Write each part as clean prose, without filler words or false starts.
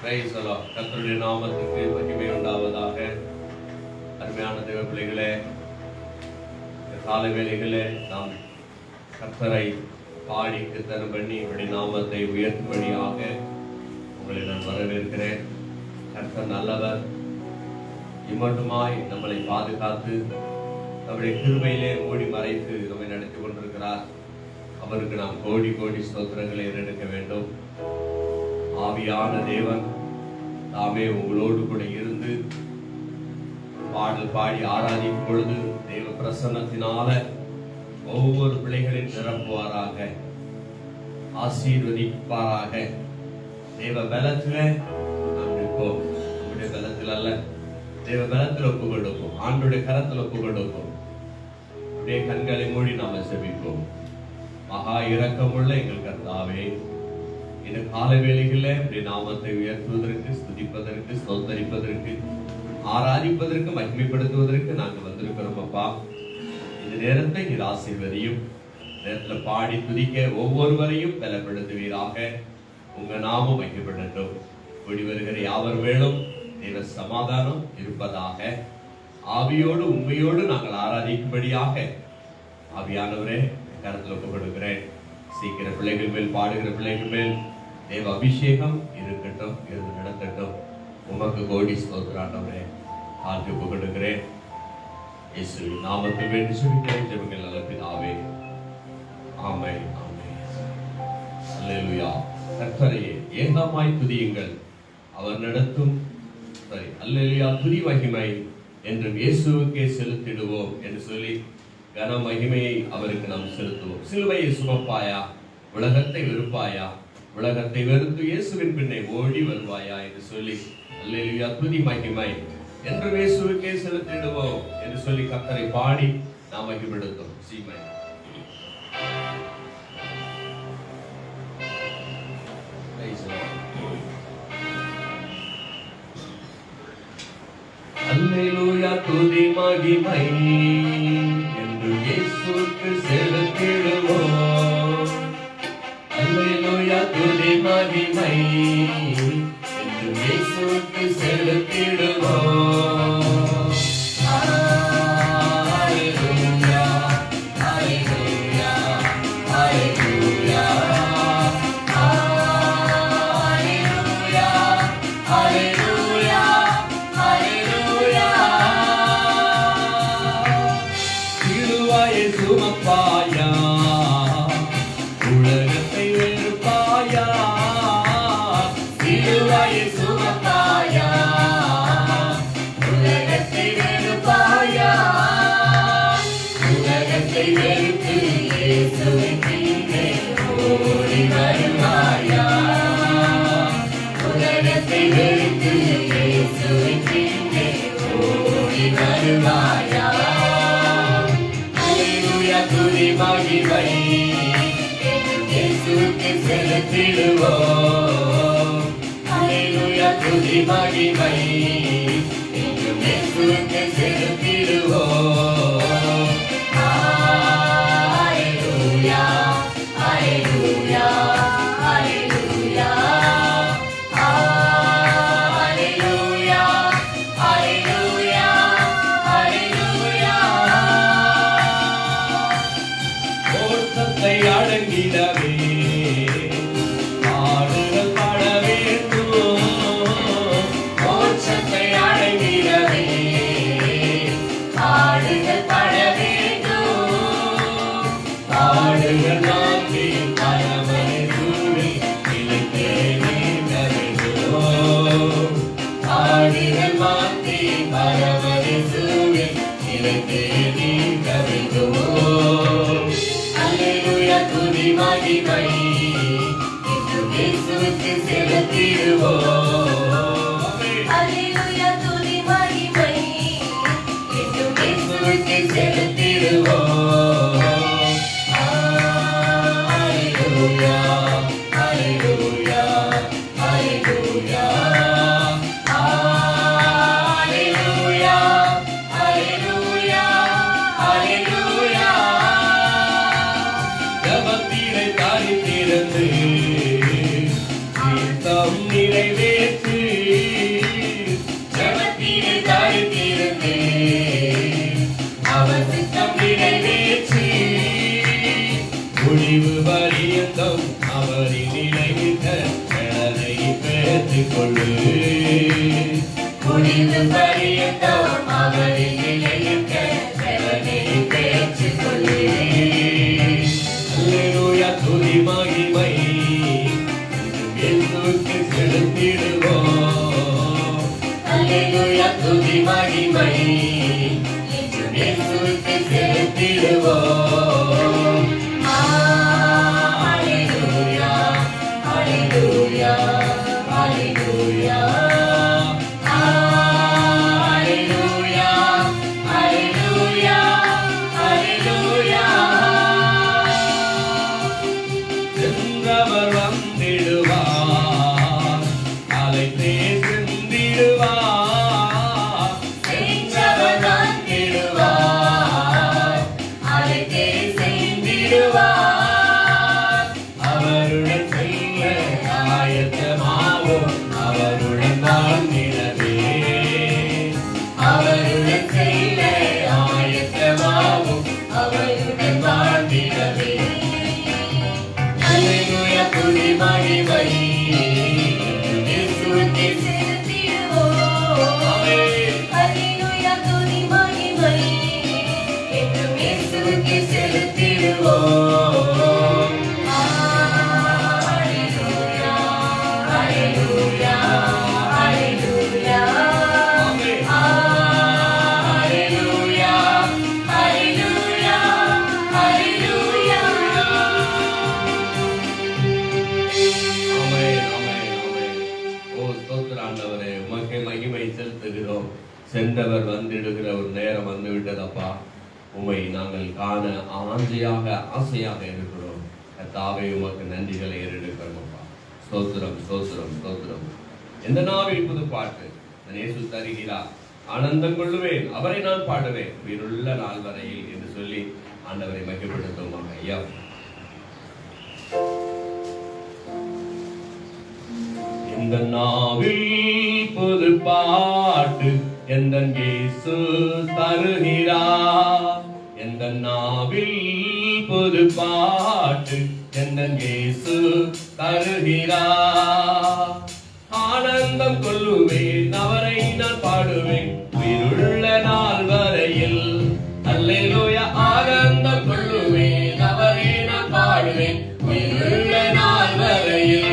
Praise the Lord. கர்த்தருடைய நாமத்துக்கு மகிமை உண்டாவதாக. அருமையான தேவ பிள்ளைகளே, காலை வேளைகளே நாம் கர்த்தரை பாடி கீர்த்தனம் பண்ணி இப்படி நாமத்தை உயர்த்தும்படியாக உங்களை நான் வரவேற்கிறேன். கர்த்தர் நல்லவர். இம்மட்டுமாய் நம்மளை பாதுகாத்து நம்முடைய கிருபையிலே மூடி மறைத்து நம்மை நடத்தி கொண்டிருக்கிறார். அவருக்கு நாம் கோடி கோடி ஸ்தோத்திரங்களை ஏறெடுக்க வேண்டும். ஆவியான தேவன் தாமே உங்களோடு கூட இருந்து பாடல் பாடி ஆராதிக்கும் பொழுது தேவ பிரசன்னத்தினால ஒவ்வொரு பிள்ளைகளின் நிரப்புவாராக, ஆசீர்வதிப்பாராக. தேவ பலத்தில நாம் நிற்போம். நம்முடைய பலத்தில் அல்ல, தேவ பலத்தில் ஒப்பு கொடுப்போம். ஆண்டுடைய கரத்தில் ஒப்பு கொடுப்போம். அப்படியே கண்களை மூடி நாம செபிப்போம். மகா இரக்கமுள்ள எங்கள் கர்த்தாவே, இந்த கால வேளைகளில் இப்படி நாமத்தை உயர்த்துவதற்கு, ஸ்துதிப்பதற்கு, ஸ்தோத்தரிப்பதற்கு, ஆராதிப்பதற்கு, மகிமைப்படுத்துவதற்கு நாங்கள் வந்திருக்கிறோம் அப்பா. இந்த நேரத்தை நீர் ஆசீர்வதியும். நேரத்தில் பாடி துதிக்க ஒவ்வொருவரையும் பலப்படுத்துவீராக. உங்க நாமம் மகிமைப்படட்டும். கூடி வருகிற யாவர் மேலும் தேவ சமாதானம் இருப்பதாக. ஆவியோடு உண்மையோடு நாங்கள் ஆராதிக்கும்படியாக ஆவியானவரே கருத்தில் ஒப்பு கொடுக்கிறேன். சீக்கிர பிள்ளைகள் மேல், பாடுகிற பிள்ளைகள் மேல் தேவ அபிஷேகம் இருக்கட்டும், இருந்து நடத்தட்டும். உமக்கு கோடி ஸ்தோத்திராண்டவரே ஆற்றி ஒப்பு கொடுக்கிறேன். இயேசுவின் நாமத்தில் வேண்டி சுவிக்கிறேன். ஜெபங்கள் நல்ல பிதாவே, ஆமென், ஆமென். அல்லேலூயா. கர்த்தரையே ஏகமாய் துதியுங்கள், அவர் நடத்தும் அல்லேலூயா துதி மகிமை என்று இயேசுவுக்கே செலுத்திடுவோம் என்று சொல்லி கன மகிமையை அவருக்கு நாம் செலுத்துவோம். சிலுவையை சுமப்பாயா, உலகத்தை வெறுப்பாயா, உலகத்தை வெறுத்து இயேசுவின் பின்னே ஓடி வருவாயா என்று சொல்லி அல்லேலூயா துதி மகிமை என்று இயேசுவுக்கே செலுத்திடுவோம் என்று சொல்லி கர்த்தரை பாடி நாம் மகிமைப்படுத்தும். சீமை அல்லேலூயா துதி மகிமை என்று இயேசுவுக்கு செலுத்திடுவோம். அல்லேலூயா துதி மகிமை என்று இயேசுவுக்கு செலுத்திடுவோம். ஹல்லேலூயா, ஹல்லேலூயா, ஹல்லேலூயா, ஹல்லேலூயா, ஹல்லேலூயா, ஹல்லேலூயா. சிலுவையை சுமப்பாயா, உலகத்தை வெறுப்பாயா, சிலுவையை சுமப்பாயா, உலகத்தை வெறுப்பாயா, உலகத்தை வெறுத்து இயேசுவின் பின்னே ஓடி வருவாயா, உலகத்தை வெறுத்து இயேசுவின் பின்னே ஓடி வருவாயா. அல்லேலூயா துதி மகிமை இயேசுவுக்கு செலுத்திடுவோம். அல்லேலூயா துதி மகிமை இயேசுவுக்கு செலுத்திடுவோம். ஹல்லேலூயா, ஹல்லேலூயா, ஹல்லேலூயா, ஹல்லேலூயா, ஹல்லேலூயா, ஹல்லேலூயா. ஓட்டத்தை அடங்கிடவே பாடுகள் பாட வேண்டும். மோட்சத்தை நிறைவேற்று ஜெபத்திலே தரித்திருந்தேன் அவர் சித்தம் நிறைவேற்று முடிவு பரியந்தம் அவரின் நிலைத்த கடனை பெற்றுக் கொள்ளு முடிவு பரியந்தம் அவரின் நிலைத்த கடனை பெற்றுக் கொள்ளு அல்லேலூயா துதி மகிமை இயேசுவுக்கு செலுத்திடுவோம் அல்லேலூயா துதி மகிமை இயேசுவுக்கு செலுத்திடுவோம் ஹalleluya ஹalleluya ஹalleluya ஹalleluya ஹalleluya ஹalleluya சென்றவர் வந்திடுவார் அழைத்தே சென்றிடுவார் சென்றவர் வந்திடுவார் அழைத்தே சென்றிடுவார் அவருடன் செல்ல ஆயத்தமாவோம் அவருடன் வாழ்ந்திடவே அவருடன் செல்ல ஆயத்தமாவோம் அவருடன் வாழ்ந்திடவே அல்லேலூயா துதி மகிமை இயேசுவுக்கே செலுத்திடுவோம் அல்லேலூயா துதி மகிமை என்றும் இயேசுவுக்கே செலுத்திடுவோம் ஹalleluya ஹalleluya ஹalleluya ஹalleluya ஹalleluya ஹalleluya ஆமென் ஆமென் ஆமென் ஓ ஸ்தோத்திர ஆண்டவரே உமக்கே மகிமை செலுத்துகிறோம் சென்றவர் வந்திடுகிற ஒரு நேரம் வந்து விட்டதப்பா உம்மை நாங்கள் காண ஆசையாக இருக்கிறோம் கர்த்தாவே உமக்கு நன்றிகளை ஏறெடுக்கிறோம் அப்பா ஸ்தோத்திரம் ஸ்தோத்திரம் ஸ்தோத்திரம் எந்த நாவில் புது பாட்டு நான் இயேசு தருகிறார் ஆனந்தம் கொள்ளுவேன் அவரை நான் பாடுவேன் உயிருள்ள நாள் வரையில் என்று சொல்லி ஆண்டவரை மகிழ்ப்படுத்துவோம் ஐயா இந்த நாவில் புது பாட்டு எந்த இயேசு தருகிறார் எந்த நாவில் புது பாட்டு எந்த இயேசு தருகிறார் ஆனந்தம் கொள்ளுவேன் அவரை நான் பாடுவேன் உயிருள்ள நாள் வரையில் அல்லேலூயா ஆனந்தம் கொள்ளுவேன் அவரை நான் பாடுவேன் உயிருள்ள நாள் வரையில்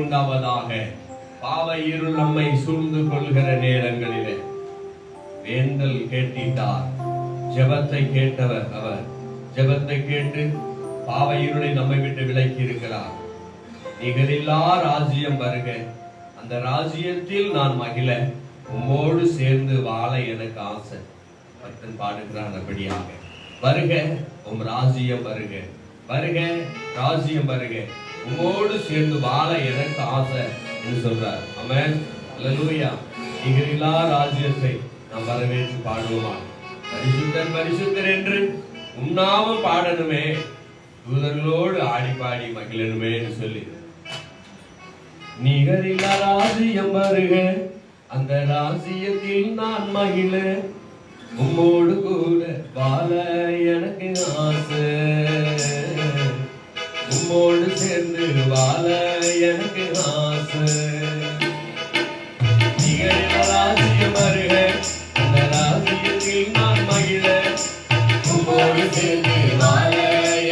உண்டாவதாக. பாவ இருள் நம்மை சூழ்ந்து கொள்கிற நேரங்களிலே வேந்தல் கேட்டிட்டார். ஜெபத்தை கேட்டவர் அவர். ஜெபத்தை கேட்டு பாவ இருளை நம்மை விட்டு விலக்கி இருக்கிறார். நிகரில்லா ராஜ்யம் வருக, அந்த ராஜ்யத்தில் நான் மகிழ உம்மோடு சேர்ந்து வாழ எனக்கு ஆசை. பக்தன் பாடுகிறான் அப்படியாக. வருக உம் ராஜ்யம் வருக, வருக ராஜ்யம் வருக, உம்மோடு சேர்ந்து வாழ எனக்கு ஆசை என்று சொல்றார். ஆமென், அல்லேலூயா. நிகரில்லா ராஜ்யத்தை நாம் வரவேற்று பாடுவோமா? பரிசுத்தர் பரிசுத்தர் என்று உன்னாமம் பாடணுமே, தூதர்களோடு ஆடி பாடி மகிழனுமே என்று சொல்லி. நிகரில்லா ராஜ்யம் வருக, அந்த ராஜ்யத்தில் நான் மகிழ உம்மோடு கூட வாழ எனக்கு ஆசை. உம்மோடு சேர்ந்து வாழ எனக்கு ஆசை. நிகரில்லா ராஜ்யம் வருக, அந்த ராஜ்யத்தில் நான் மகிழ உம்மோடு சேர்ந்து வாழ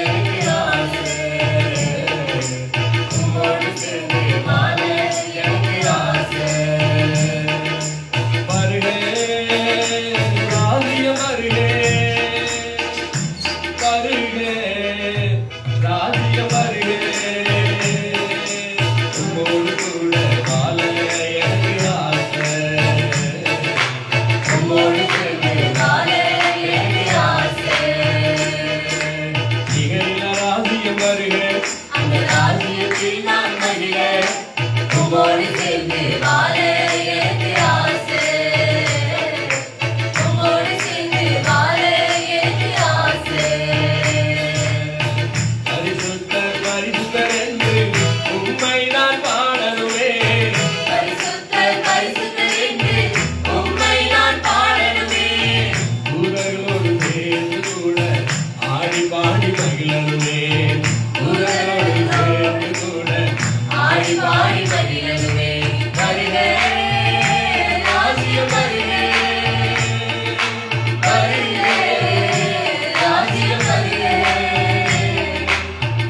எனக்கு ஆசை. உம்மோடு சேர்ந்து வாழ எனக்கு ஆசை. வருக ராஜ்யம் வருக, வருக ராஜ்யம் வருக, உம்மோடு கூட வாழ எனக்கு ஆசை. உம்மோடு சேர்ந்து வாழ எனக்கு ஆசை. நிகரில்லா ராஜ்யம் வருக, அந்த ராஜ்யத்தில் நான் மகிழ உம்மோடு சேர்ந்து வாழ எனக்கு ஆசை. உம்மோடு சேர்ந்து வாழ எனக்கு ஆசை. பரிசுத்தர் பரிசுத்தர் என்று உம்மை நான் பாடணுமே, பரிசுத்தர் பரிசுத்தர் என்று உம்மை நான் பாடணுமே, தூதர்களோடு சேர்ந்து கூட ஆடி பாடி மகிழணுமே, தூதர்களோடு சேர்ந்து கூட ஆடி பாடி மகிழணுமே. வருக ராஜ்யம் வருக, வருக ராஜ்யம் வருக,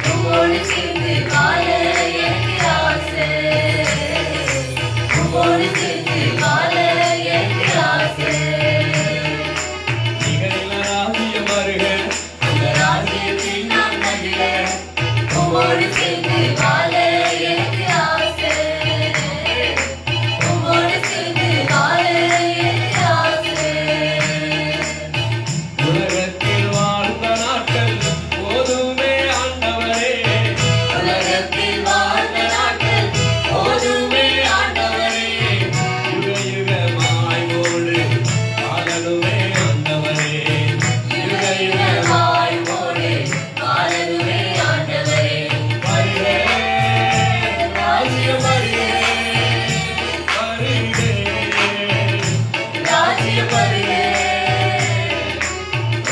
உம்மோடு சேர்ந்து வாழ எனக்கு ஆசை. உம்மோடு சேர்ந்து வாழ எனக்கு ஆசை. நிகரில்லா ராஜ்யம் வருக, அந்த ராஜ்யத்தில் நான் மகிழ உம்மோடு சேர்ந்து வாழ எனக்கு ஆசை. உம்மோடு சேர்ந்து வாழ எனக்கு ஆசை. உலகத்தில் வாழ்ந்த நாட்கள் போதுமே ஆண்டவரே, உலகத்தில் வாழ்ந்த நாட்கள் போதுமே ஆண்டவரே, யுக யுகமாய் ஓடு வாழணுமே ஆண்டவரே, யுக யுகமாய் வாழ்வோடு வாழணுமே ஆண்டவரே. வருக ராஜ்யம் வருக, வருக ராஜ்யம் வருக,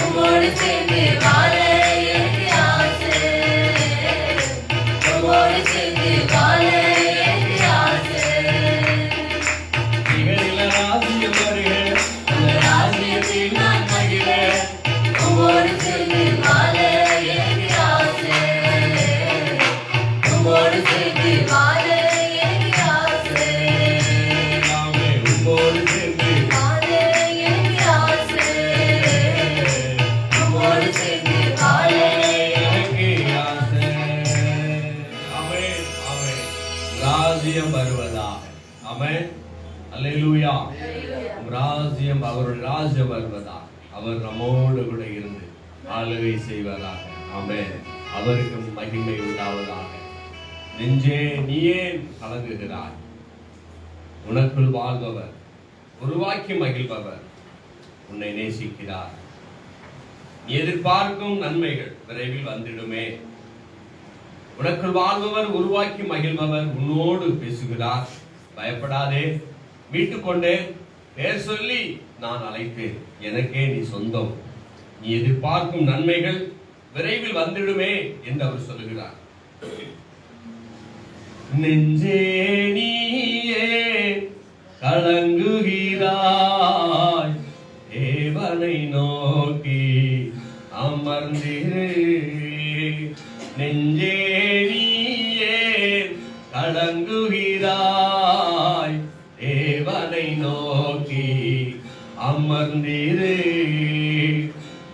உம்மோடு சேர்ந்து வாழ எனக்கு ஆசை. உம்மோடு சேர்ந்து வாழ எனக்கு ஆசை. நிகரில்லா ராஜ்யம் வருக, அந்த ராஜ்யத்தில் நான் மகிழ உம்மோடு சேர்ந்து வாழ எனக்கு ஆசை. உம்மோடு சேர்ந்து வாழ எனக்கு ஆசை. நாமே உம்மோடு சேர்ந்து வாழ எனக்கு ஆசை. உம்மோடு சேர்ந்து வாழ எனக்கு ஆசை. ஆமென், ஆமென். ராஜ்யம் வருவதாக. ஆமென், அல்லேலூயா. உம் ராஜ்யம், அவருடைய ராஜ்யம் வருவதாக. அவர் நம்மோடு கூட இருந்து ஆளுகை செய்வதாக. ஆமென். அவருக்கு மகிமை உண்டாவதாக. நெஞ்சே நீ ஏன் கலங்குகிறாய்? உனக்குள் வாழ்பவர், உருவாக்கி மகிழ்பவர் உன்னை நேசிக்கிறார். நீ எதிர்பார்க்கும் நன்மைகள் விரைவில் வந்திடுமே. உனக்குள் வாழ்பவர், உருவாக்கி மகிழ்பவர் உன்னோடு பேசுகிறார். பயப்படாதே, மீட்டுக்கொண்டே, பேர் சொல்லி நான் அழைப்பேன், எனக்கே நீ சொந்தம். நீ எதிர்பார்க்கும் நன்மைகள் விரைவில் வந்துடுமே என்று அவர் சொல்லுகிறார். நெஞ்சே நீயே கலங்குகிறாய், தேவனை நோக்கி அமர்ந்திரு. நெஞ்சே நீயே கலங்குகிறாய், கடங்குகிறாய் தேவனை நோக்கி அமர்ந்திரு.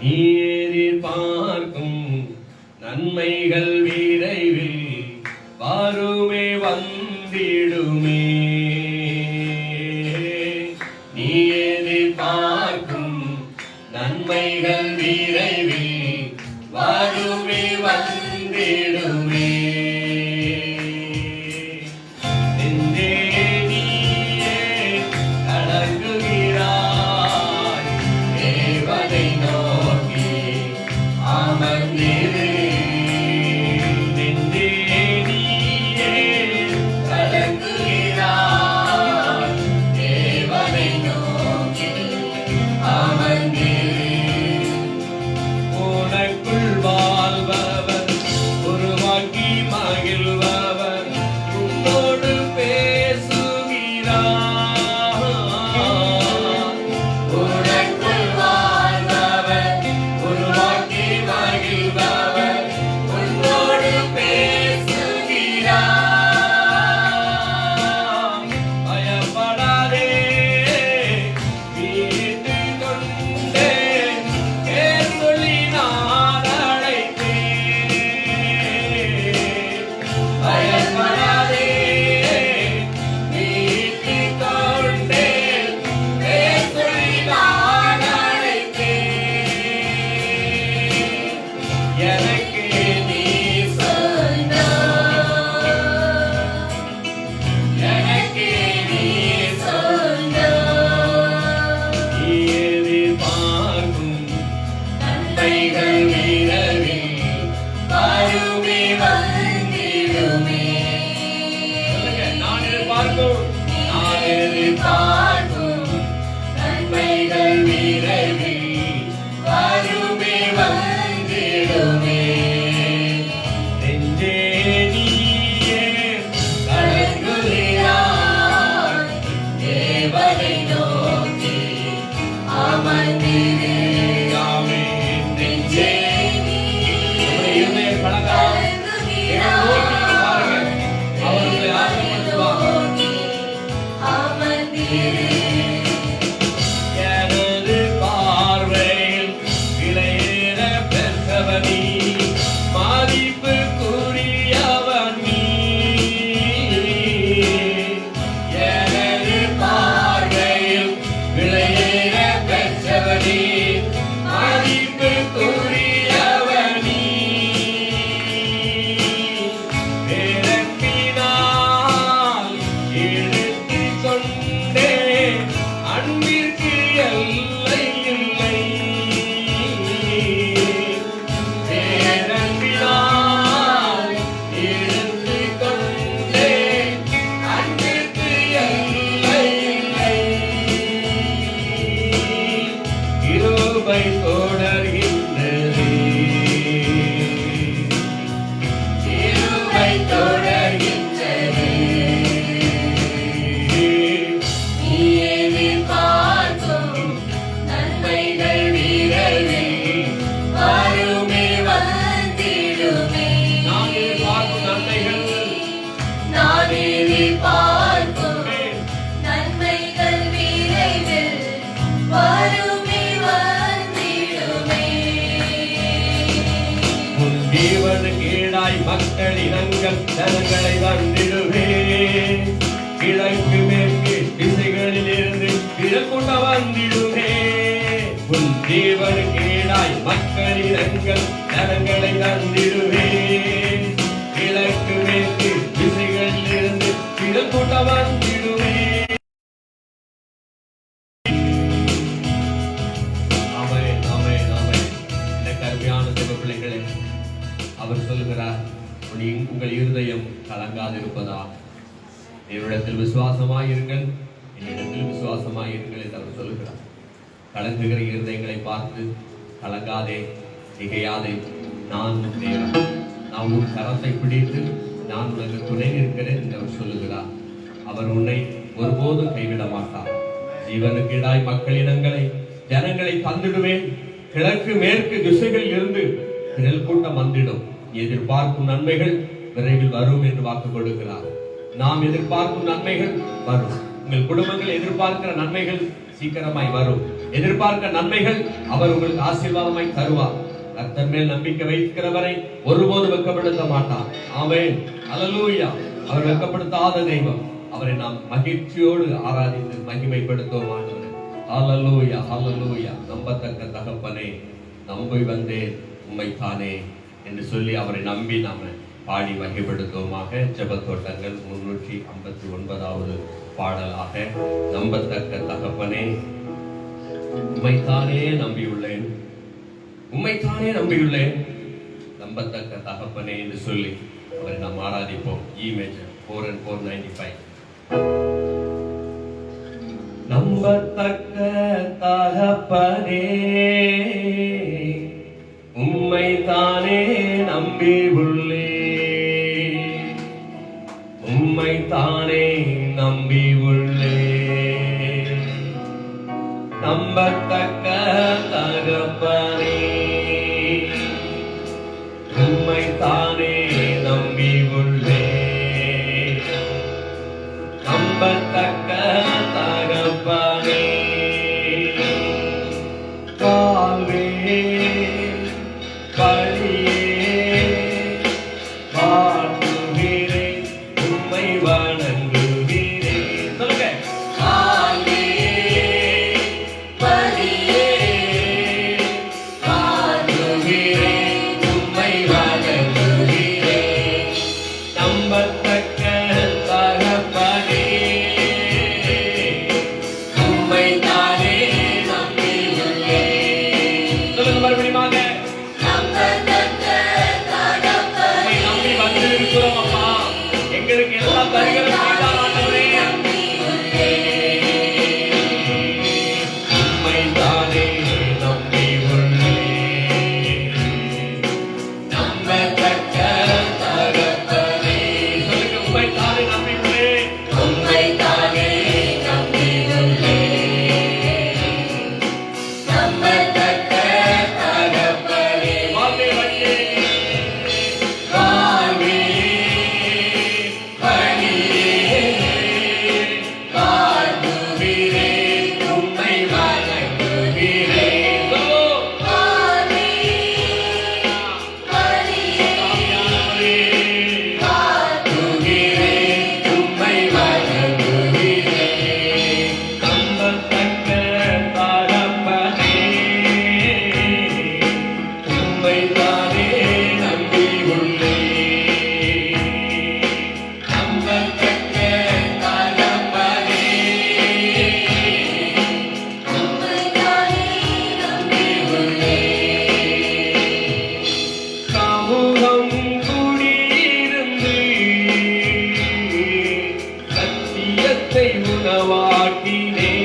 நீ எதிர்பார்க்கும் நன்மைகள் விரைவில் வருமே வந்திடுமே. நீ எதிர்பார்க்கும் நன்மைகள் விரைவில் வருமே வந்திடுமே. நெஞ்சே நீயே கடங்குகிறாய் தேவனை நோக்கி அமர்ந்திரு. நெஞ்சே நீயே கடங்குகிறாய் தேவனை நோக்கி அமர்ந்திரு. உனக்குள் வாழ்பவர் உருவாக்கி மகிழ்பவர் உன்னோடு பேசுகிறார். உனக்குள் வாழ்பவர் உருவாக்கி மகிழ்பவர் உன்னோடு பேசுகிறார். பயப்படாதே வீட்டு கொண்டே பேர் சொல்லி நான் அழைத்தேன். பயப்படாதே வீட்டு கொண்டே பேர் சொல்லி நான் அழைத்தேன். எனக்கு நீ சொந்தம், எனக்கு நீ சொந்தம். நீ எதிர்பார்க்கும் நன்மைகள் விரைவில் வருமே வந்திடுமே. சொல்லுங்க, நான் எதிர்பார்க்கும் நன்மைகள் விரைவில் வருமே வந்திடுமே. நெஞ்சே நீயே கடங்குகிறாய் தேவனை நோக்கி அமர்ந்திரு. ஆமென். நெஞ்சே உங்களுடைய இருதயம் கலங்காது. என்னை நோக்கி பாருங்க. அவர் உங்களை ஆசீர்வதிப்பார். எனது பார்வையில் விலையேற பெற்றவன் நீ, மதிப்புக்குரியவன் நீ. எனது பார்வையில் விலையேற பெற்றவன் நீ, மதிப்புக்குரியவன் நீ. பேரன்பினால் இழுத்துக் கொண்டே அன்பிற்கு எல்லை இல்லை. பேரன்பினால் இழுத்துக் கொண்டே அன்பிற்கு எல்லை இல்லை. கிருபை தொடர்கின்றது, கிருபை தொடர்கின்றது. நீ எதிர்பார்க்கும் நன்மைகள் விரைவில் வருமே வந்திடுமே. நான் எதிர்பார்க்கும் நன்மைகள், நான் எதிர்பார்க்கும் நன்மைகள் விரைவில் வருமே வந்திடுமே. உன் தேவனுக்கு ஈடாய் மக்களினங்கள் ஜனங்களை வந்திடுவே. கிழக்கு மேற்கு திசைகளிலிருந்து திரள்கொண்ட வந்திடுவே. உன் தேவனுக்கு ஈடாய் மக்களினங்கள் ஜனங்களை வந்திடுவே. கிழக்கு மேற்கு திசைகளிலிருந்து திரள்கொண்ட வந்திடுவே. ஆமென், ஆமென், ஆமென். எனக்கு அருமையான தேவ பிள்ளைகளே, அவர் சொல்லுகிறார், உங்கள் இருதயம் கலங்காதிருப்பதா. என்னிடத்தில் விசுவாசமாயிருங்கள், என்னிடத்தில் விசுவாசமாயிருங்கள் என்று அவர் சொல்லுகிறார். கலங்குகிற இருதயங்களை பார்த்து கலங்காதே, திகையாதே, நான் உன் தேவன், நான் உன் கரத்தை பிடித்து நான் உனக்கு துணை நிற்கிறேன் என்று அவர் சொல்லுகிறார். அவர் உன்னை ஒருபோதும் கைவிட மாட்டார். ஜீவனுக்கு இடாய் மக்களினங்களை ஜனங்களை தந்திடுவேன். கிழக்கு மேற்கு திசைகளில் இருந்து திரள் கூட்டம் வந்திடும். எதிர்பார்க்கும் நன்மைகள் விரைவில் வரும் என்று வாக்கு கொடுக்கிறார். நாம் எதிர்பார்க்கும் நன்மைகள் வரும். உங்கள் குடும்பங்கள் எதிர்பார்க்கிற நன்மைகள் சீக்கிரமாய் வரும். எதிர்பார்க்க நன்மைகள் அவர் உங்களுக்கு ஆசீர்வாதமாய் தருவார். கர்த்தர் மேல் நம்பிக்கை வைக்கிறவரை ஒருபோதும் வெட்கப்படுத்த மாட்டார். ஆமென், அல்லேலூயா. அவர் வெட்கப்படுத்தாத தெய்வம். அவரை நாம் மகிழ்ச்சியோடு ஆராதித்து மகிமைப்படுத்துவோம். ஆண்டவரே, அல்லேலூயா, அல்லேலூயா. நம்பத்தக்க தகப்பனே, நம்பி வந்தேன் உம்மைத்தானே என்று சொல்லி அவரை நம்பி நாம பாடி மகிழ்ப்படுத்துவோமாக. ஜெபத்தோட்டங்கள் 359வது பாடலாக, நம்பத்தக்க தகப்பனே உம்மைத்தானே நம்பியுள்ளேன், உம்மைத்தானே நம்பியுள்ளேன், நம்பத்தக்க தகப்பனே என்று சொல்லி அவரை நாம் ஆராதிப்போம். E major 4 and 495. நம்பத்தக்க தகப்பனே உம்மைத்தானே நம்பியுள்ளேன், உம்மைத்தானே நம்பியுள்ளேன், நம்பத்தக்க தகப்பனே உம்மைத்தானே நம்பியுள்ளேன், நம்பத்தக்க தகப்பனே வாழ்வே பலியே வாழ்த்துகிறேன், உம்மை வணங்குகிறேன். சொல்லுங்க. வாழ்வே பலியே வாழ்த்துகிறேன், உம்மை வணங்குகிறேன், நம்பத்தக்க தகப்பனே உம்மைத்தானே நம்பியுள்ளேன். சொல்லுங்க மறுபடியுமாக. நம்பத்தக்க தகப்பனே உம்மை நம்பி வந்திருக்கிறோம் அப்பா. எங்களுக்கு எல்லாம் தருகிற செய்தார் ஆண்டவரே. உம்மைத்தானே நம்பியுள்ளேன், நம்பத்தக்க தகப்பனே. சொல்லுங்க. உம்மைத்தானே நம்பியுள்ளேன், உம்மைத்தானே நம்பியுள்ளேன், நம்பத்தக்க தகப்பனே வாழ்வே வழியே வாழ்வே பலியே வாழ்த்துகிறேன், உம்மை வணங்குகிறேன். வாழ்வே பலியே வாழ்த்துகிறேன், உம்மை வணங்குகிறேன், நம்பத்தக்க தகப்பனே உம்மைத்தானே நம்பியுள்ளேன், நம்பத்தக்க தகப்பனே உம்மைத்தானே நம்பியுள்ளேன். சமூகம் கூடியிருந்து சத்தியத்தை உணவாக்கினே,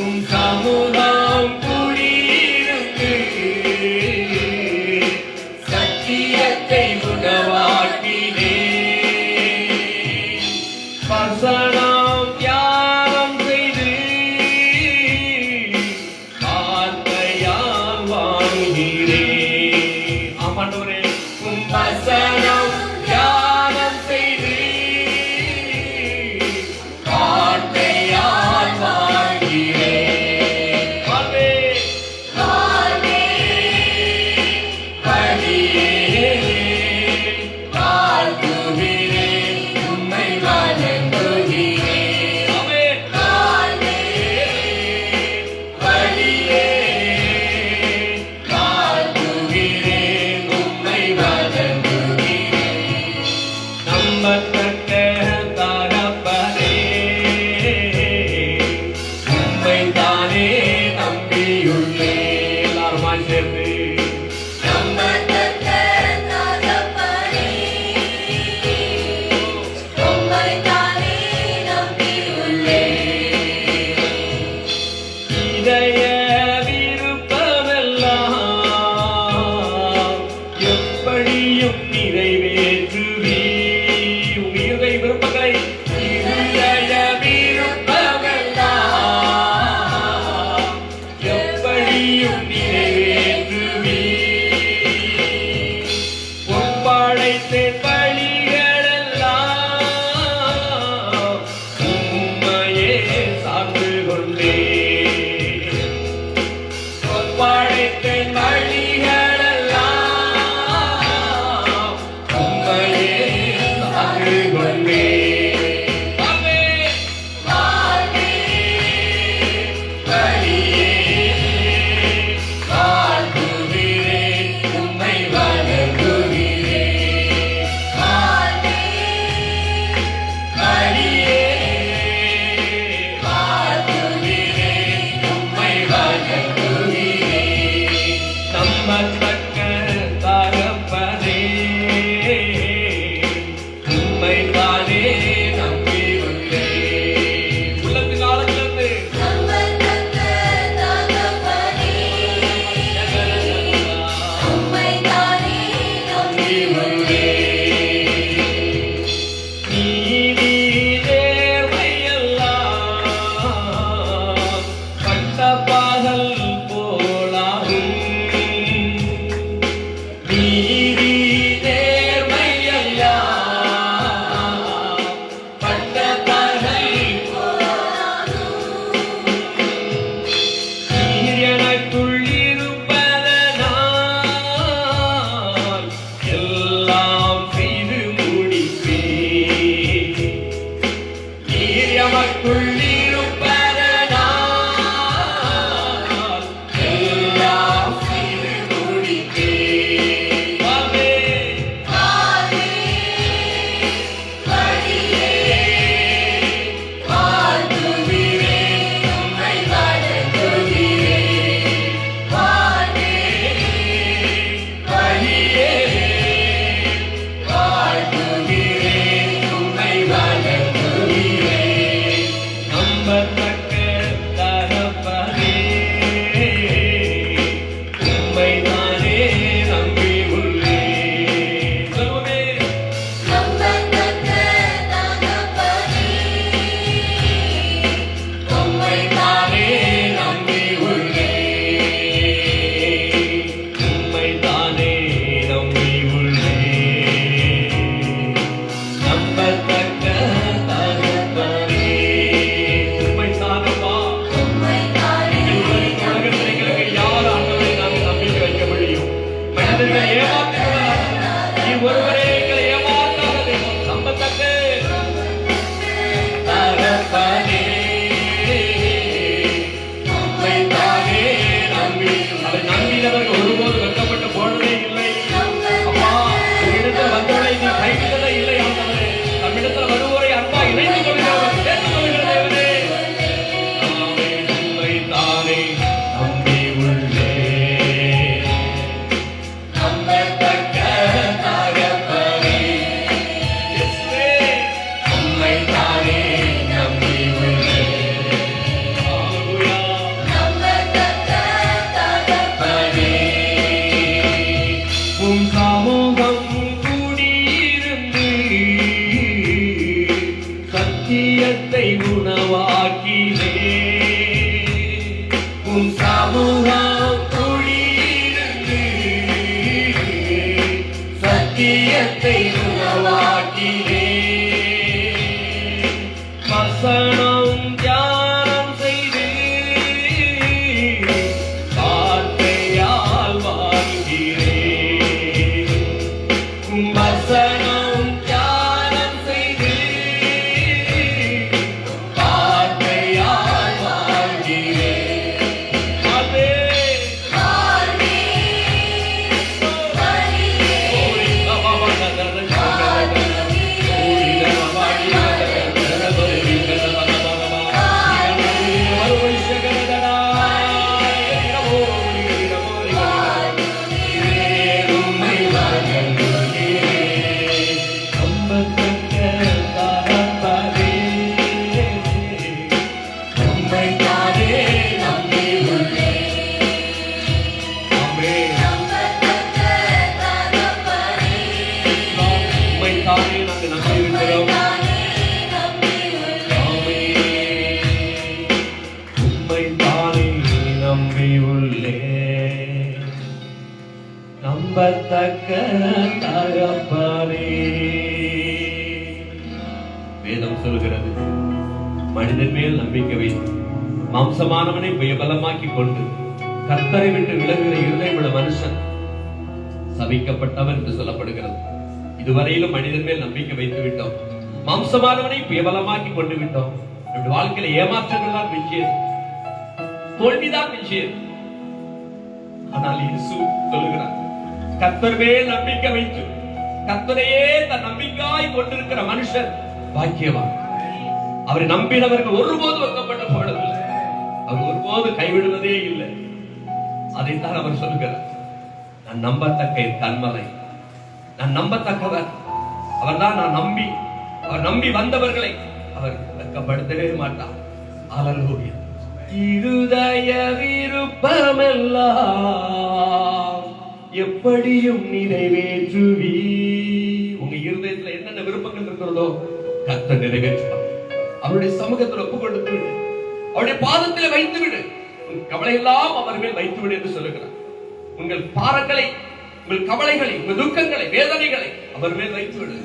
உம் சமூகம் கூடியிருந்து சத்தியத்தை உணவாக்கினே, வசனம் தியானம் செய்து வார்த்தையால் வாழ்கிறேன். ஆமாண்டவரே, உம் வசனம் தியானம் செய்து வார்த்தையால் வாழ்கிறேன். வாழ்வே வாழ்வே பலியே வாழ்த்துகிறேன், உம்மை வணங்குகிறேன், உள்ளிருப்பதனால் எல்லாம் செய்து முடித்தேன். ஆமென். பாதே வழியே வாழ்த்துகிறேன் உம்மை வணங்குகிறேன். பாதே வழியே வாழ்த்துகிறேன் உம்மை வணங்குகிறேன். நம்பத்தக்க தகப்பனே, உம்மைத்தானே நம்பி உள்ளேன். சொல்லுவோமே. நம்பத்தக்க தகப்பனே, உம்மைத்தானே நம்பி உள்ளேன். உம்மைத்தானே நம்பி உள்ளேன். நம்பத்தக்க தகப்பனே, உம்மைத்தானப்பா. உம்மைத்தானே இந்த உலகத்தில் எங்களுக்கு யார் ஆண்டவரை நாங்கள் நம்பிக்கை வைக்க முடியும்? மனிதர்களை ஏமாற்றுகிறார். நீ ஒருவரே எங்களை ஏமாற்றாத தெய்வம். நம்பத்தக்க தகப்பனே, உம்மைத்தானே நம்பி. அவர் நம்பினவர்கள் ஒருபோது வெட்கப்பட்டு போனதே இல்லை. அப்பா, உம்மிடத்தில் வந்தவரை நீ கைவிட்டதே இல்லை ஆண்டவரே. நம்மிடத்தில் வருவோரை அன்பா இணைத்துக் கொள்கிறவர், சேர்த்துக் கொள்கிற தேவனே. ஆமென். உம்மைத்தானே நம்பி உள்ளேன். நம்பத்தக்க தகப்பனே, இயேசுவே, உம்மைத்தானே நம்பி உள்ளேன். ஹல்லேலூயா. நம்பத்தக்க தகப்பனே, உம் சமூகம் கூடியிருந்து சத்தியத்தை உணவாக்கினே. உம் சமூகம் கூடியிருந்து சத்தியத்தை உணவாக்கினே. வசனம் தியானம் செய்து வார்த்தையால் வாழ்கிறேன். உம் வசனம் தியானம் செய்து வார்த்தையால் வாழ்கிறேன். ஆமென். பாதே வழியே நம்பத்தக்க தகப்பனே, உம்மைத்தானே நாங்கள் நம்பியிருக்கிறோம். உம்மைத்தானே நம்பி உள்ளேன். உம்மைத்தானே நம்பி உள்ளேன். நம்பத்தக்க தகப்பனே. வேதம் சொல்கிறது, மனிதன் மேல் நம்பிக்கை வைத்து மாம்சமானவனை பயபலமாக்கி கொண்டு கர்த்தரை விட்டு விலகுகிற இருதயமுள்ள மனுஷன் சபிக்கப்பட்டவன் என்று சொல்லப்படுகிறது. இதுவரையிலும் மனிதன் மேல் நம்பிக்கை வைத்து விட்டோம், மாம்சமானவனை பிரபலமாக்கி கொண்டு விட்டோம். நம்முடைய வாழ்க்கையில ஏமாற்றங்கள் தான் விஷயம், தோல்விதான் விஷயம். ஆனால் இயேசு சொல்லுகிறார், கர்த்தர் மேல் நம்பிக்கை வைத்து கர்த்தரையே தன் நம்பிக்கையாய் கொண்டிருக்கிற மனுஷன் பாக்கியவான். அவரை நம்பினவர்கள் ஒருபோது வெட்கப்பட்டு போடவில்லை, அவர் ஒருபோது கைவிடுவதே இல்லை. அதைத்தான் அவர் சொல்லுகிறார், நான் நம்பத்தக்க கண்மலை, நான் நம்பத்தக்கவர். அவர்தான் நான் நம்பி, அவர் நம்பி வந்தவர்களை அவர் வெட்கப்படுத்தவே மாட்டார். அல்லேலூயா. இருதய விருப்பமெல்லாம் எப்படியும் நிறைவேற்றுவி. உங்க இருதயத்துல என்னென்ன விருப்பங்கள் இருக்கிறதோ கர்த்தர் நிறைவேற்றுவார். அவருடைய சமூகத்தில் ஒப்பு கொடுத்து விடு, அவருடைய பாதத்தில் வைத்து விடு, உன் கவலை எல்லாம் அவர் மேல் வைத்து விடு என்று சொல்லுகிறார். உங்கள் பாரங்களை, உங்கள் கவலைகளை, உங்கள் துக்கங்களை, வேதனைகளை அவர் மேல் வைத்து விடு,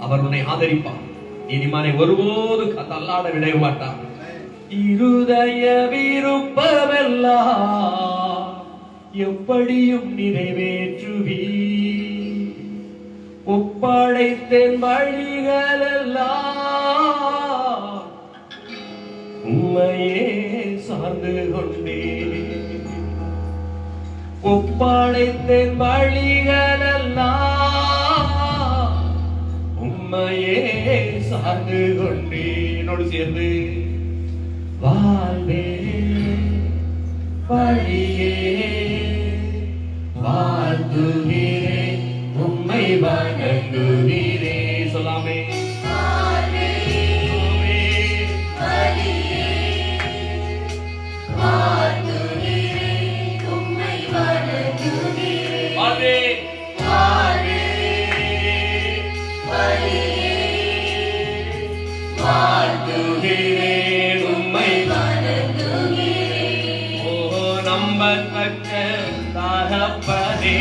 அவர் உன்னை ஆதரிப்பார். நீதிமானை ஒருபோது தள்ளாட விட மாட்டார். இருதய விருப்பமெல்லாம் எப்படியும் நிறைவேற்றுவி, ஒப்படைத்தேன் வழிகளெல்லாம் உம்மையே சார்ந்து கொண்டே ஒப்படைத்தேன் வழிகளெல்லாம் உம்மையே சார்ந்து கொண்டே என்னோடு சேர்ந்து வாழ்வே வழியே வாழ்த்துகிறேன் உம்மை வணங்குகிறே சொல்லாமே நம்பத்தக்க தகப்பனே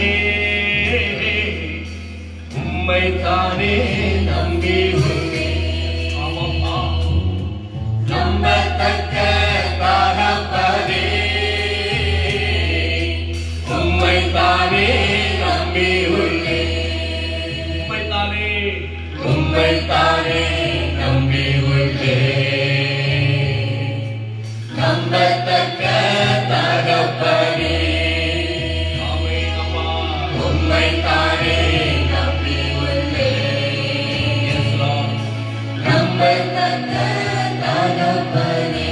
உம்மை தானே நம்பி நம்பத்தக்க தகப்பனே உம்மை தானே நம்பி உம்மை தானே நம்பி நம்பத்தக்க தகப்பனே உம்மை தானே நம்பி நம்பத்தக்க தகப்பனே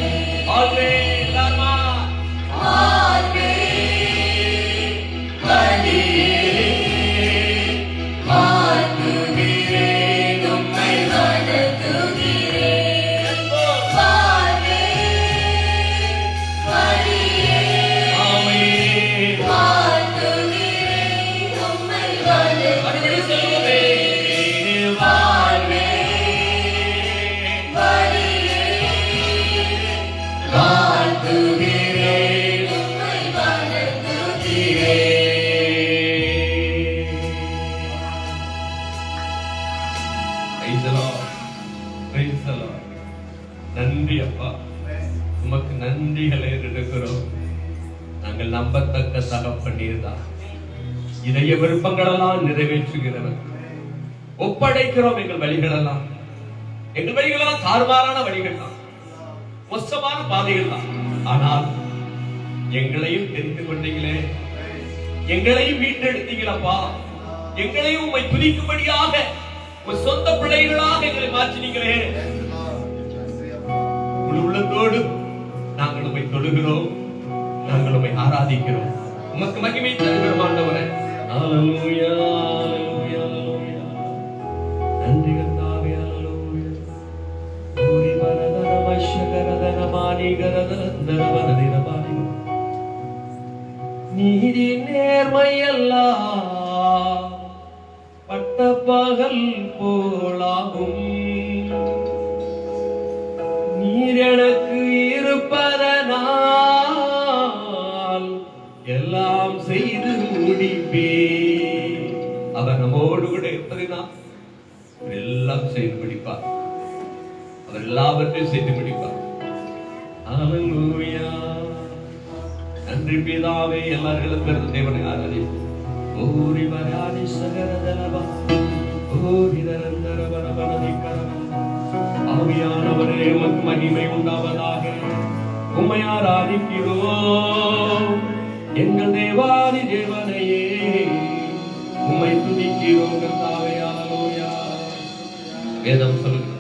நன்றி அப்பா, உமக்கு நன்றிகளை எடுக்கிறோம். நாங்கள் நம்பத்தக்க தகப்பனீர்தான், இதய விருப்பங்களெல்லாம் நிறைவேற்றுகிறவர். ஒப்படைக்கிறோம் எங்கள் வழிகளெல்லாம். எங்கள் வழிகளெல்லாம் தாறுமாறான வழிகள் தான், மோசமான பாதைகள் தான். ஆனால் எங்களையும் தெரிந்து கொண்டீங்களே, எங்களையும் மீட்டெடுத்தீங்களப்பா. எங்களையும் உம்மை துதிக்கும்படியாக உன் சொந்த பிள்ளைகளாக எங்களை மாற்றினீங்களே. உள்ளத்தோடு நாங்கள் உம்மை தொழுகிறோம், நாங்கள் உம்மை ஆராதிக்கிறோம், உமக்கு மகிமை தருகிறோம் ஆண்டவரே. ஹல்லேலூயா, ஹல்லேலூயா, ஹல்லேலூயா. நன்றி கர்த்தாவே, ஹல்லேலூயா. ஓரி வரதன மஷகரதன மானிகரதனதரவரதினபாரி. நீதி நேர்மை எல்லாம் பட்ட பகல் போலாகும். நீர் எனக்கு இருப்பதனால் எல்லாம் செய்து முடிப்பே. அவர் நம்மோடு கூட இருப்பதினால் எல்லாம் செய்து முடிப்பார். அவர் எல்லாவற்றையும் செய்து முடிப்பார். ஹல்லேலூயா. நன்றி பிதாவே. எல்லாரும் பிறந்த தேவனை ஆராதிப்போம். ஓரி வராதி சகரதலபா ஓரி தரந்தர வரவனதிகரவ. ஆவியானவரே, உமக்கு மகிமை உண்டாவதாக. உம்மை ஆராதிக்கிறோம் எங்கள் தேவாதி தேவனையே, உம்மை துதிக்கிறோம் கர்த்தாவே. ஹல்லேலூயா. வேதம் சொல்லுகிறது,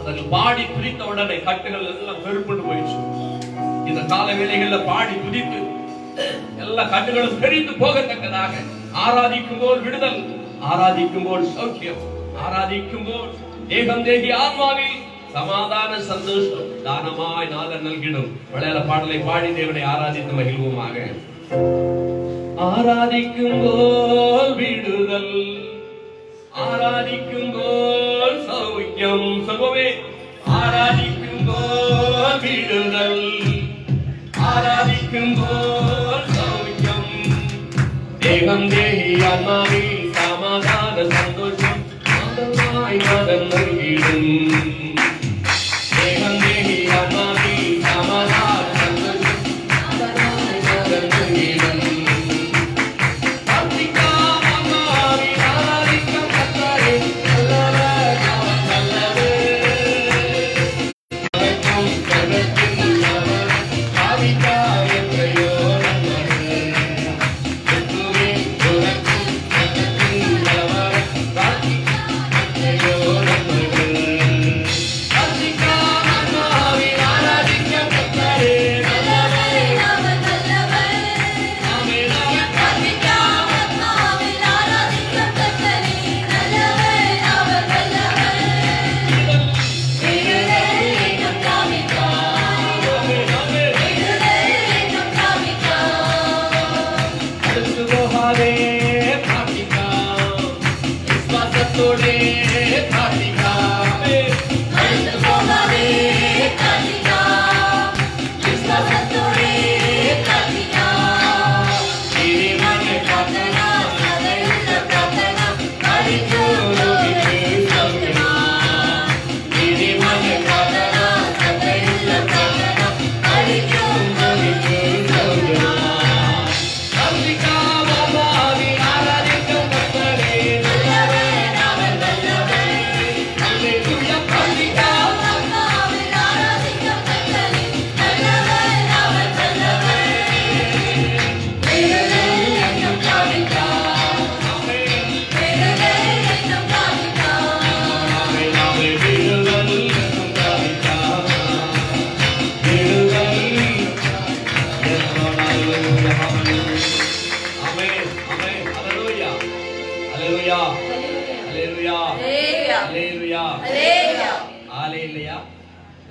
அதற்கு பாடி துதித்த உடனே கட்டுகள் எல்லாம் பெருப்புண்டு போயிடுச்சு. இந்த கால வேளைகள்ல பாடி துதித்து எல்லா கட்டுகளும் தெரிந்து போகத்தக்கதாக ஆராதிக்கும் போது விடுதல், ஆராதிக்கும் போது சௌக்கியம், ஆராதிக்கும் போது தேகம் தேகி ஆத்மாவில் சமாதான சந்தோஷம் தானமாய் நாதன் நல்கிடும். மலையாள பாடலை பாடி தேவனை ஆராதித்து மகிழ்வோமாக. ஆராதிக்கும் போல் விடுதல், ஆராதிக்கும் போல் சௌக்கியம். சொல்வோமே, ஆராதிக்கும் போல் விடுதல், ஆராதிக்கும் போல் சௌக்கியம். தேகம் தேகி ஆத்மாவில் சமாதான சந்தோஷம் நாதமாய் நாதன் நல்கிடும். தேகம் தேகி ஆத்மாவில் சமாதான சந்தோஷம் நாதமாய் நாதன் நல்கிடும்.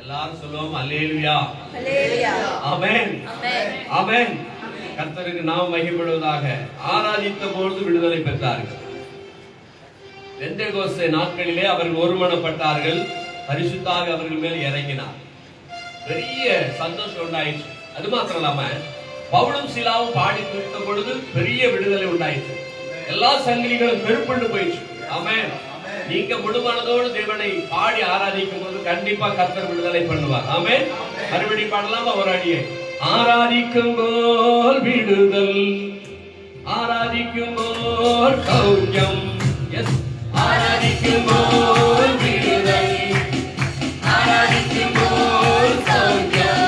எல்லாரும் சொல்லுவோம் அல்லேலூயா, அல்லேலூயா, ஆமென், ஆமென், ஆமென். கர்த்தருக்கு நாம் மகிமைப்படுவதாக. ஆராதித்த பொழுது விடுதலை பெற்றார்கள். பெந்தெகோஸ்தே நாட்களிலே அவர்கள் ஒருமனப்பட்டார்கள். பரிசுத்த ஆவி அவர்கள் மேல் இறங்கினார். பெரிய சந்தோஷம் உண்டாயிற்று. அது மாத்திரம் இல்லாம பவுலும் சீலாவும் பாடி துதித்த பொழுது பெரிய விடுதலை உண்டாயிற்று. எல்லா சங்கிலிகளும் பெருப்பண்டு போயிடுச்சு. ஆமென். நீங்க முழுமனதோடு தேவனை பாடி ஆராதிக்கும் போது கண்டிப்பா கர்த்தர் விடுதலை பண்ணுவார். ஆமென். மறுபடி பாடலாமா ஒரு அடியை? ஆராதிக்கும் போல் விடுதல், ஆராதிக்கும் போல் சௌக்கியம். எஸ், ஆராதிக்கும் போல் விடுதல், ஆராதிக்கும் போல் சௌக்கியம்.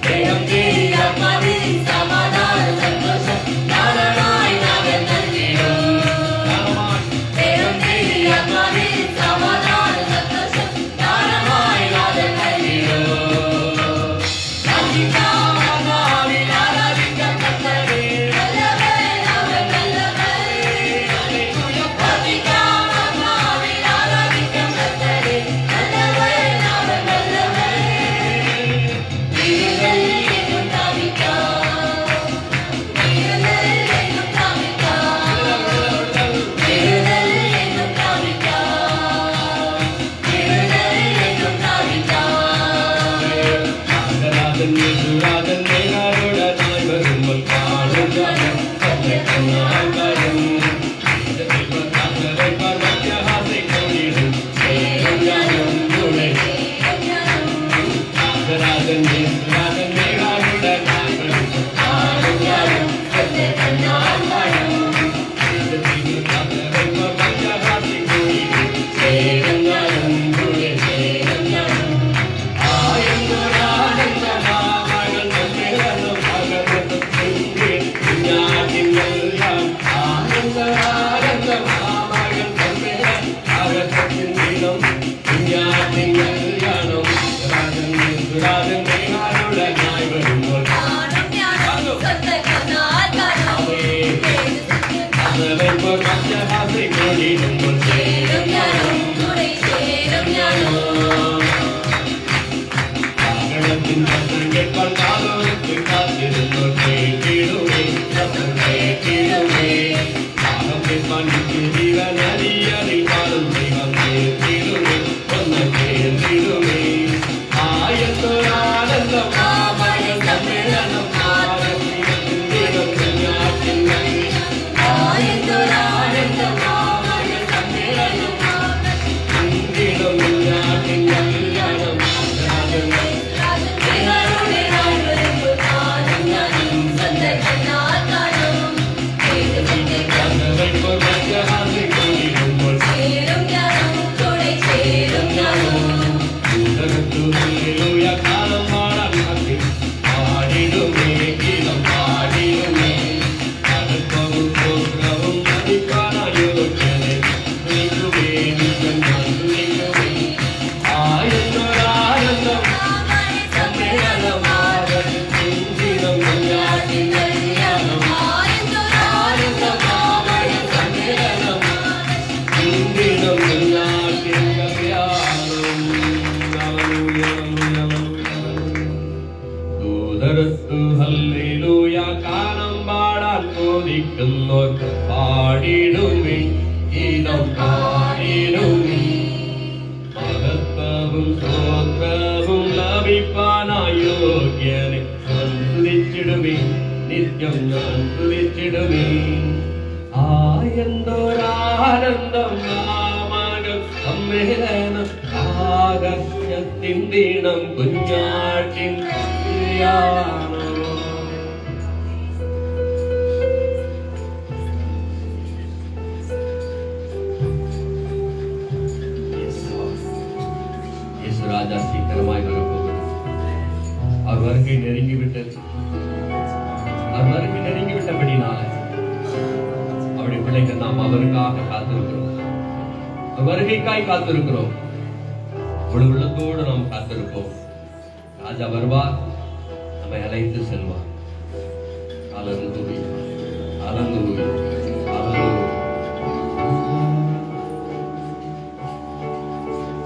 தேவன் தேடி ஆத்மாவின் சமாதான சந்தோஷம் நானாய் நாங்கள் நல்கிடும். தேவன் தேடி ஆத்மாவின் சமாதான சந்தோஷம் நானாய் நாங்கள் நல்கிடும். ஆராதிக்கும் ஆத்மாவில் ஆராதிக்கும் கர்த்தரே நல்லவர், அவர் நல்லவர். அல்லேலூயா. ஆராதிக்கும் ஆத்மாவில் ஆராதிக்கும் கர்த்தரே நல்லவர், அவர் நல்லவர். விடுதல் என்னும் தாவிக்காம், விடுதல் என்னும் தாவிக்காம், விடுதல் என்னும் தாவிக்காம், விடுதல் என்னும் தாவிக்காம். ராஜன் இயேசுராஜன் மேலாருடனாய் வரும்பொல் காணும் ஜனம் சந்தேகமாய் வரும். இதற்குள் கர்த்தரை பர்வத்யஹாசை கொண்டிடும் சேரும் ஜனம் துணை. ராஜன் இயேசுராஜன் மேலாருடனாய் வரும்பொல் காணும் ஜனம் சந்தேகமாய் வரும். இதற்குள் கர்த்தரை பர்வத்யஹாசை கொண்டிடும் சேரும் ஜனம் துணை, சேரும் ஜனம். പാടിടുമേ ഗീതം പാടിടുമേ മഹത്വവും സ്തോത്രവും ലഭിപ്പാനായി യോഗ്യനെ സ്തുതിച്ചിടുമേ നിത്യം ഞാൻ സ്തുതിച്ചിടുമേ ആയെന്തോരാനന്ദം നാമകൾ സമ്മേളനം ആകർഷത്തിൻ ദീനം കുഞ്ഞാട്ടിൻ കല്യാണം. ராஜா சீக்கிரமாய் வரப்போகிறார். அவர் வருகை நெருங்கிவிட்டது. அவர் வருகை நெருங்கிவிட்டபடினால அவருடைய பிள்ளைகள் நாம் அவருக்காக காத்திருக்கிறோம். அவர் வருகைக்காய் காத்திருக்கிறோம். முழு உள்ளத்தோடு நாம் காத்திருப்போம். ராஜா வருவார், நம்மை அழைத்து செல்வார். அல்லேலூயா, அல்லேலூயா, அல்லேலூயா.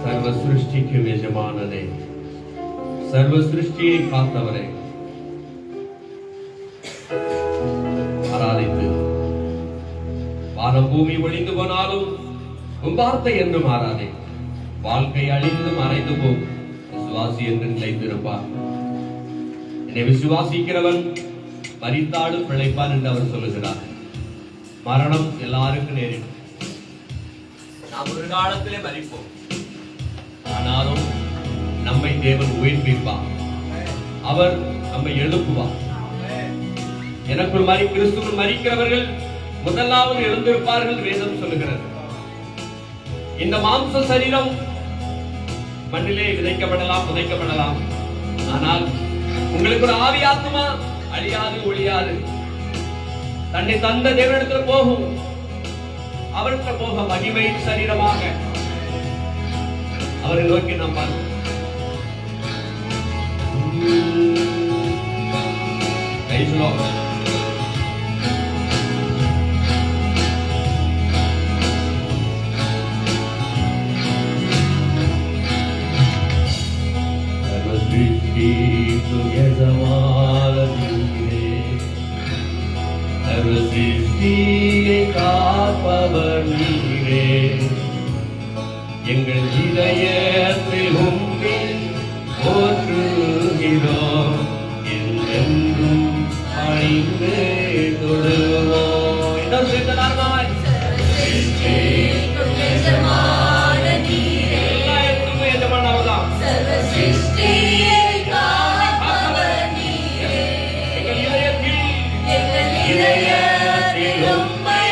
சர்வ சிருஷ்டிக்கும் எஜமானனே, சர்வ சிருஷ்டியை காத்தவரை ஆராதித்து, வானம் பூமி ஒழிந்து போனாலும் உன் வார்த்தை என்றும் மாறாதே. வாழ்க்கை அழிந்து மறைந்து போகும், விசுவாசி என்று நிலைத்திருப்பார். என்னை விசுவாசிக்கிறவன் மரித்தாலும் பிழைப்பான் என்று அவர் சொல்லுகிறார். மரணம் எல்லாருக்கும் நேரிடும். நாம் ஒரு காலத்திலே மரிப்போம், ஆனாலும் நம்மை தேவன் உயிர்ப்பிப்பார். அவர் நம்மை எழுப்புவார். எனக்குள் கிறிஸ்துவில் மரிக்கிறவர்கள் முதலாவது எழுந்திருப்பார்கள் வேதம் சொல்லுகிறது. இந்த மாம்ச சரீரம் மண்ணிலே விதைக்கப்படலாம், புதைக்கப்படலாம். ஆனால் உங்களுக்கு ஒரு ஆவி ஆத்மா அழியாது, ஒழியாது, தன்னை தந்த தேவனிடத்தில் போகும். அவருக்கு போக மகிமை சரீரமாக அவரை நோக்கி நாம் பார்க்கிறோம். Praise the Lord. காப்பவர் நீரே, எங்கள் இதயத்தில் உம்மை போற்றுகிறோம். என்றென்றும் பணிந்து தொழுவோம். இன்னும் சேர்ந்த நார்மாய் எஜமான நீரே, எல்லாருக்கும் எஜமான அவர்தான். சர்வ சிருஷ்டியை காப்பவர் நீரே, எங்கள் இதயத்தில் உம்மை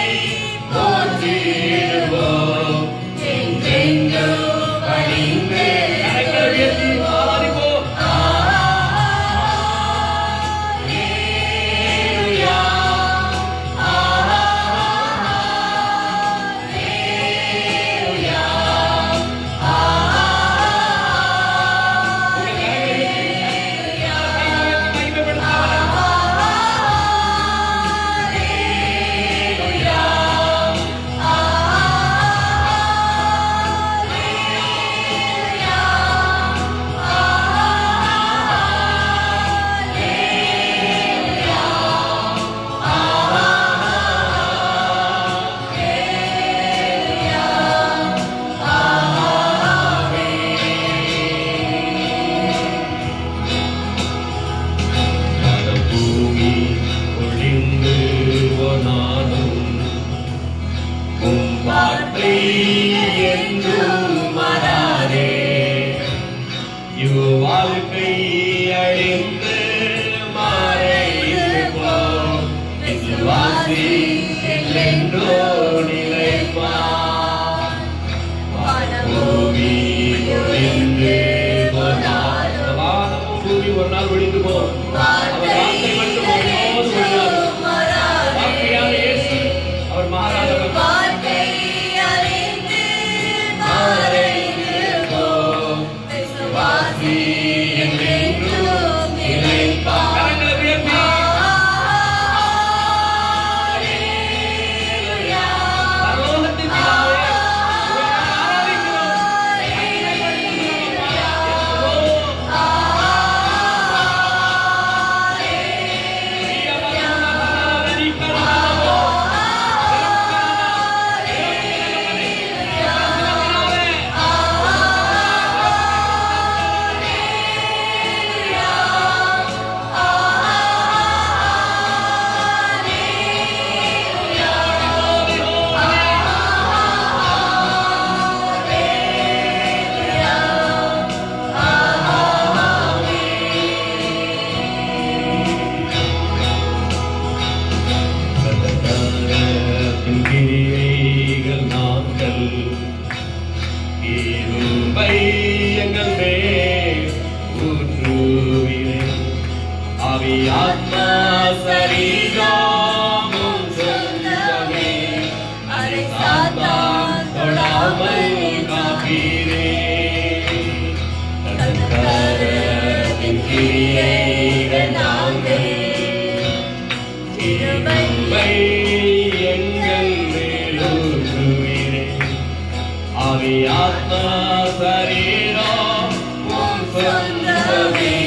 போற்றிடுவோம். என்றென்றும் பணிந்து கரங்களை உயர்த்தி ஆராதிப்போம். வாழ்க்கை அழிந்து மறைந்து போம், விசுவாசி என்றோ நிலைப்பார். பூமி ஒழிந்து போனாலும், வானமும் பூமி ஒரு நாள் ஒழிந்து போம். அவர் வார்த்தை மட்டும் ஒருபோதும் ஒழியாது. வார்த்தையான இயேசு அவர் மாறாதவர். ஆத்மா சரீரமும் சொந்தமே, அதை சாத்தான் தொடாமல் காப்பீரே. கர்த்தரின் கிரியைகள் நாங்கள் கிருபை எங்கள் மேலூற்றுவீரே. ஆவி ஆத்மா சரீரம் சொந்தமே,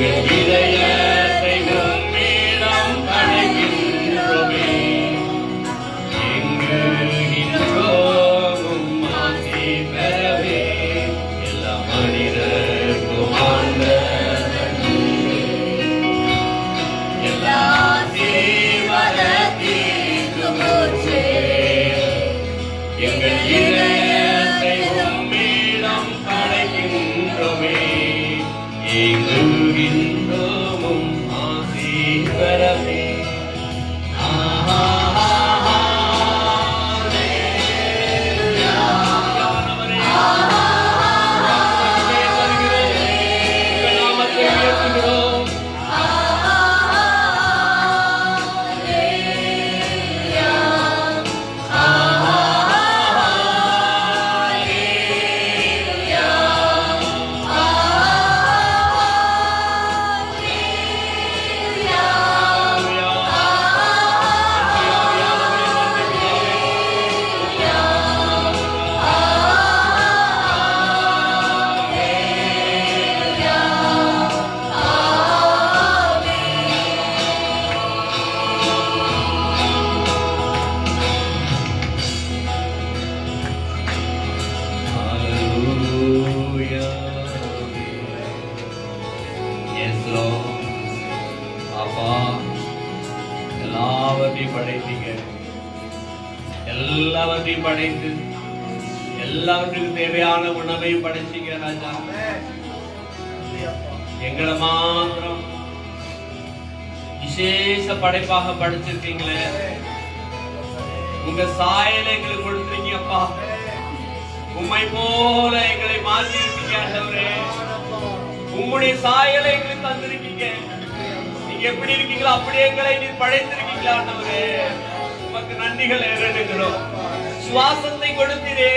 எங்கள் இதயத்தை உம்மிடம் படைக்கின்றோமே. எங்கு நின்றோம் உம் ஆசி பெறவே, எல்லா மனிதர்க்கும் ஆண்டவர் நீரே. எல்லா ஆசீர்வாதத்திற்கும் ஊற்றே. எங்கள் இதயத்தை உம்மிடம் படைக்கின்றோமே. எங்குகின்றோம் உம் ஆசி பெறவே. எல்லாவற்றையும் படைத்தீங்க. எல்லாவற்றையும் படைத்து எல்லாவற்றுக்கும் தேவையான உணவையும் படைச்சீங்க ராஜா. எங்களை மாத்திரம் விசேஷ படைப்பாக படைச்சிருக்கீங்களே. உங்க சாயலை எங்களுக்கு கொடுத்துருக்கீங்கப்பா. உம்மை போல எங்களை மாற்றி இருக்கீங்க ஆண்டவரே. உம்முடைய சாயலை எங்களுக்கு தந்திருக்கீங்க. நீங்க எப்படி இருக்கீங்களோ அப்படியே எங்களை நீர் படைத்திருக்கீங்களா ஆண்டவரே. உமக்கு நன்றிகள் ஏறெடுக்கிறோம். சுவாசத்தை கொடுத்தீரே.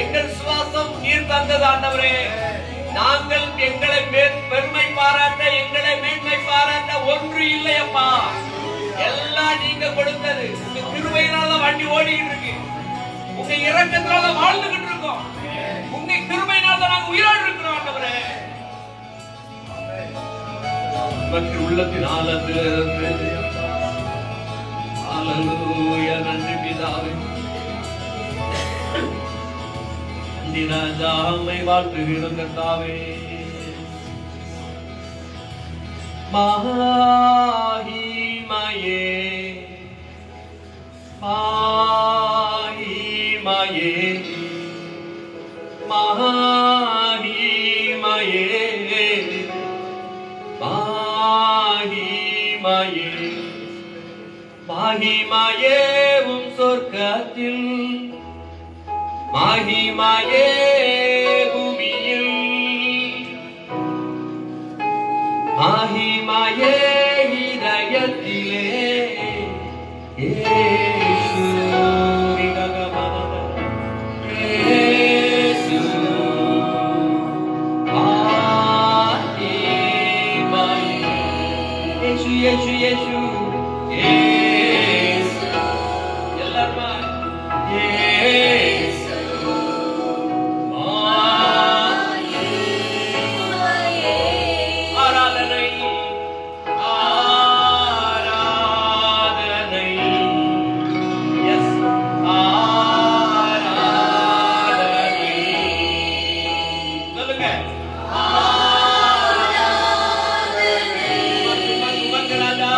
எங்கள் சுவாசம் நீர் தந்தது ஆண்டவரே. நாங்கள் எங்களை பெருமை பாராட்ட, எங்களை மேன்மை பாராட்ட ஒன்று இல்லையப்பா. எல்லாம் நீங்க கொடுத்தது. உங்க கிருபையினால வண்டி ஓடிக்கிட்டு இருக்கு. உங்க இரக்கத்தினால வாழ்ந்துகிட்டு இருக்கோம். உங்க கிருபையினால நாங்க உயிரோடு இருக்கிறோம் ஆண்டவரே. உமக்கு உள்ளத்தின் ஆழத்திலிருந்து ஹல்லேலூயா. நன்றி பிதாவே. நன்றி ராஜா. உம்மை வாழ்த்துகிறோம் கர்த்தாவே. மகிமையே மகிமையே மகிமையே மகிமையே மகிமையே உம் சொர்க்கத்தில், மகிமையே பூமியில், மகிமையே இதயத்திலே. இயேசு இயேசு மகிமையே. இயேசு இயேசு இயேசு இயேசு. எல்லாருமா இயேசு ஆராதனை ஆராதனை. எஸ் ஆராதனை. சொல்லுங்க உமக்கு ராஜா.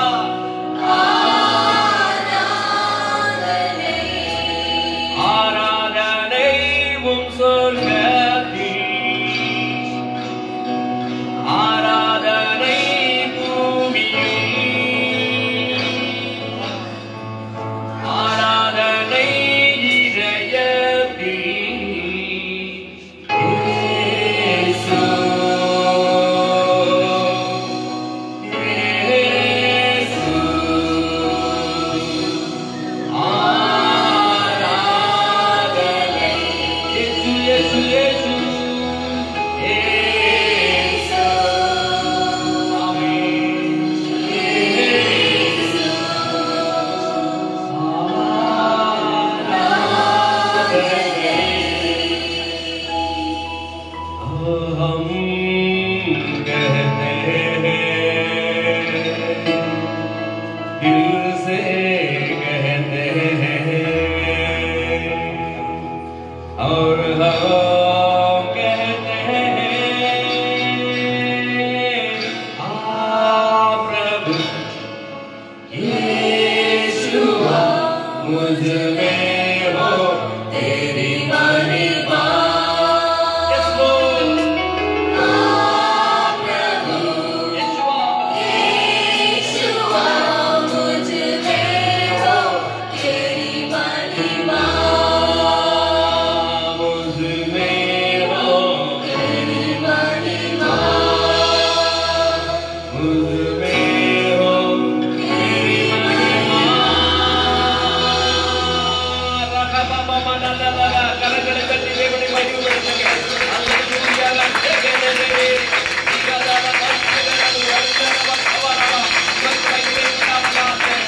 और हम कहते हैं प्रभु यीशुआ मुझ में हो तेरी महिमा। Yes, Lord. प्रभु यीशुआ मुझ में हो तेरी महिमा। मुझ में हो तेरी महिमा। मुझ में हो तेरी महिमा। रखा बाबा मना लगा करगड़े कटी बेबड़ी मयूर बैठके हालेलुया लगे दे इका दादा कष्ट करा वर्षा बखवारा मत कइले ना बात है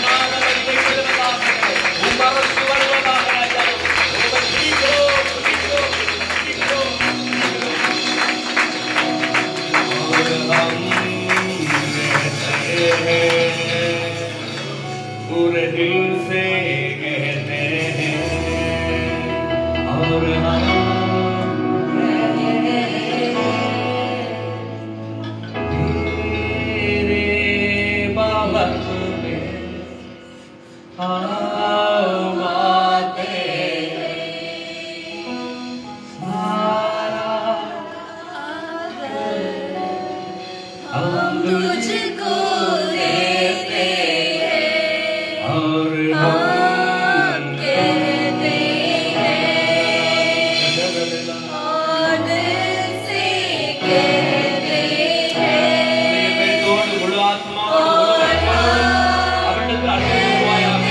नाम लगे के बात है उमर सुवर वाला राजा ओ बच्चो और हम पूरे दिल से कहते हैं और हम तेरे बाबत में आओ बातें सारा हम तुझको देते हैं और हम कहते हैं और से कहते हैं मुழு ஆத்மாவோடு அவனுக்கு அழைப்பாயாக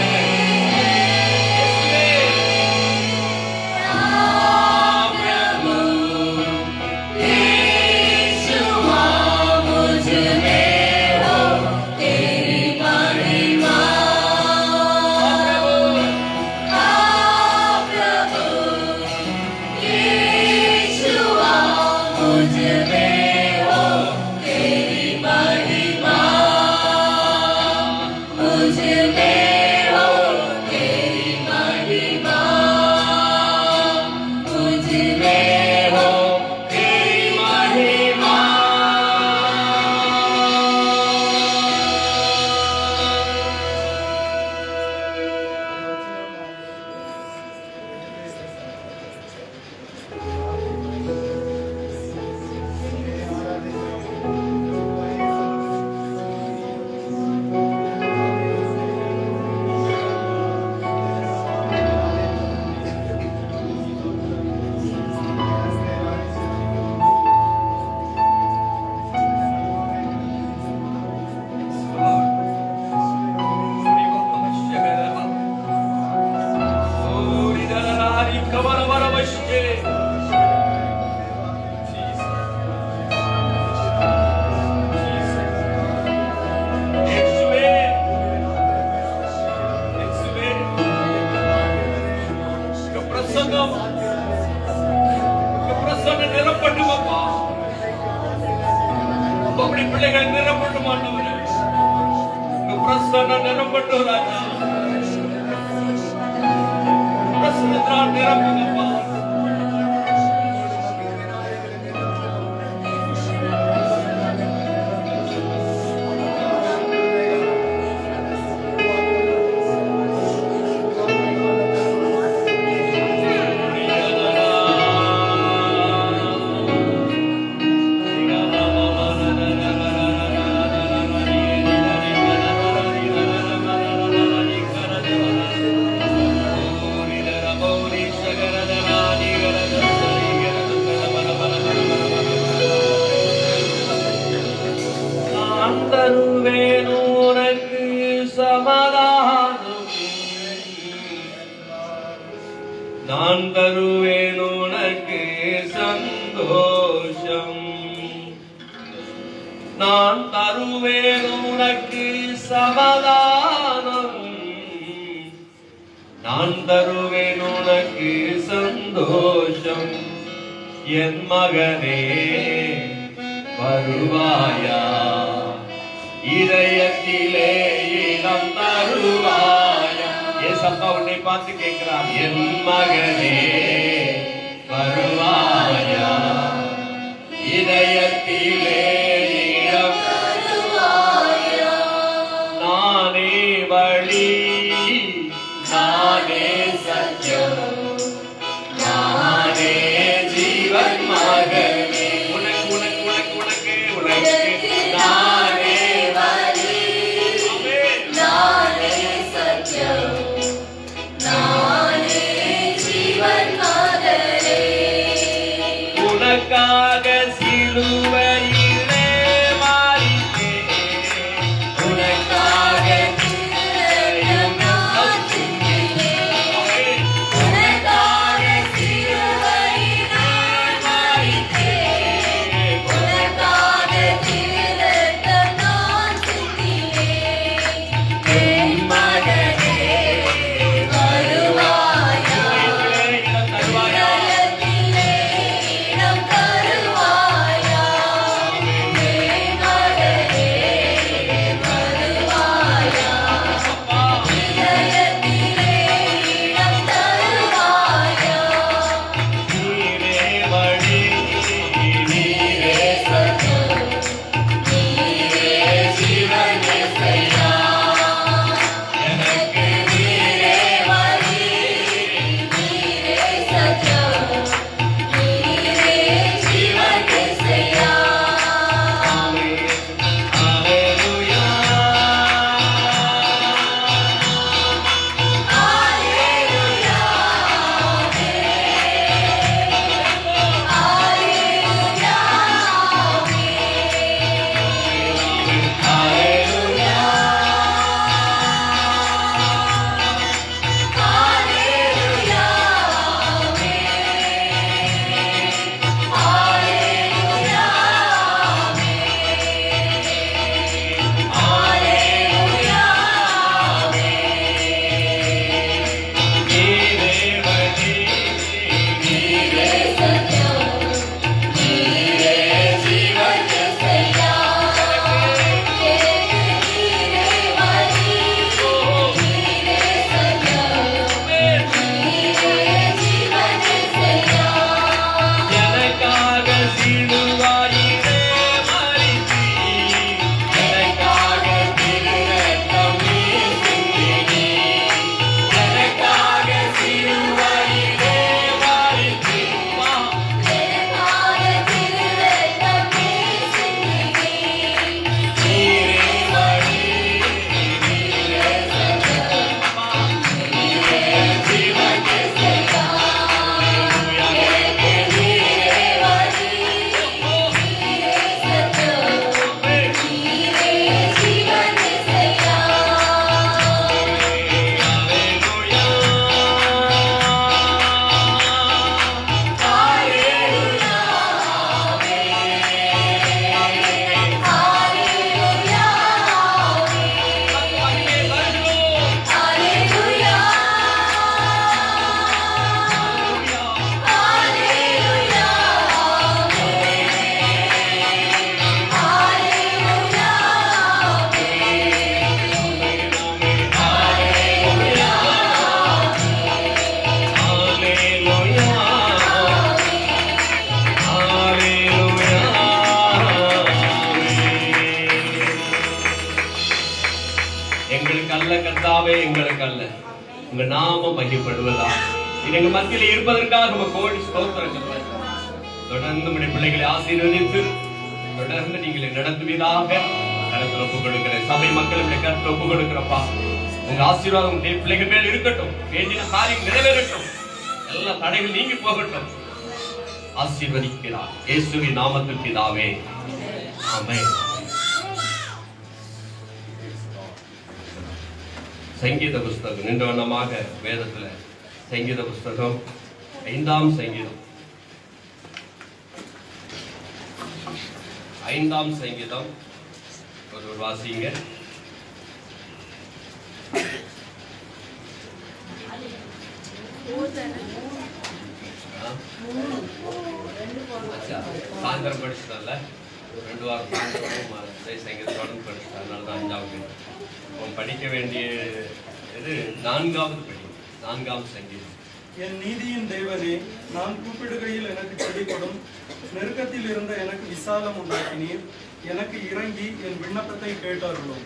प्रभु यीशुआ मुझ में हो तेरी महिमा। प्रभु यीशुआ मुझ में हो तेरी महिमा। मुझ में हो तेरी महिमा। मुझ में हो तेरी महिमा। அப்படி பிள்ளைகள் நிரப்பட்டு மாட்டவரே பிரசன்ன நிரப்பட்டு ராஜா பிரசன்னத்தால் நிரப்புங்கப்பா. நான் தருவேன் உனக்கு சமாதானம், நான் தருவேன் உனக்கு சந்தோஷம், நான் தருவேன் உனக்கு சமாதானம், நான் தருவேன் உனக்கு சந்தோஷம். என் மகனே வருவாயா, இதயத்திலே இடம் தருவாயா. ஏசப்பா உன்னை பார்த்து கேட்கிறார், என் மகனே பிதாவே எங்களுக்கு அல்ல, உங்க நாம மகிமைப்படுவதா. எங்க மத்தியில இருப்பதற்காக நம்ம கோடி ஸ்தோத்திரங்கள். தொடர்ந்து உடைய பிள்ளைகளை ஆசீர்வதித்து தொடர்ந்து நீங்களை நடத்துவதாக கருத்தில் ஒப்புக் கொடுக்கிற சபை மக்களுடைய கருத்தில் ஒப்புக் கொடுக்கிறப்பா. உங்க ஆசீர்வாதம் உடைய பிள்ளைகள் மேல் இருக்கட்டும். வேண்டிய காரியம் நிறைவேறட்டும். எல்லா தடைகள் நீங்கி போகட்டும். ஆசீர்வதிக்கிறார் இயேசுவின் நாமத்தில் பிதாவே, ஆமென். சங்கீத புஸ்தகம் நின்ற வண்ணமாக வேதத்துல சங்கீத புஸ்தகம் 5ஆம் சங்கீதம் 5ஆம் சங்கீதம் ஒரு வாசிங்க. சாயந்தரம் படிச்சுட்டால 2 வாரம் சங்கீதம் தொடர்ந்து படிச்சுட்டா. அதனாலதான் 5ஆவது படிக்க வேண்டிய இது 4ஆவது படி 4ஆம் சங்கீதம். என் நீதியின் தேவனே, நான் கூப்பிடுகையில் எனக்கு செடிப்படும், நெருக்கத்தில் இருந்த எனக்கு விசாலம் உண்டாக்கினீர். எனக்கு இறங்கி என் விண்ணப்பத்தை கேட்டார்களும்.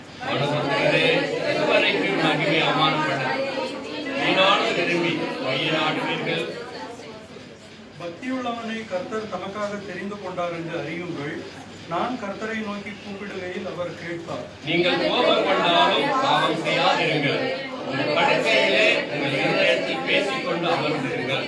பக்தியுள்ளவனை கர்த்தர் தமக்காக தெரிந்து கொண்டார் என்று அறியுங்கள். நான் கர்த்தரை நோக்கி கூப்பிடுகையில் அவர் கேட்பார். நீங்கள் கோபம் கொண்டாலும் பாவம் செய்யாதிருங்கள். உங்கள் படுக்கையிலே உங்கள் இதயத்தில் பேசிக்கொண்டு அமர்ந்திருங்கள்.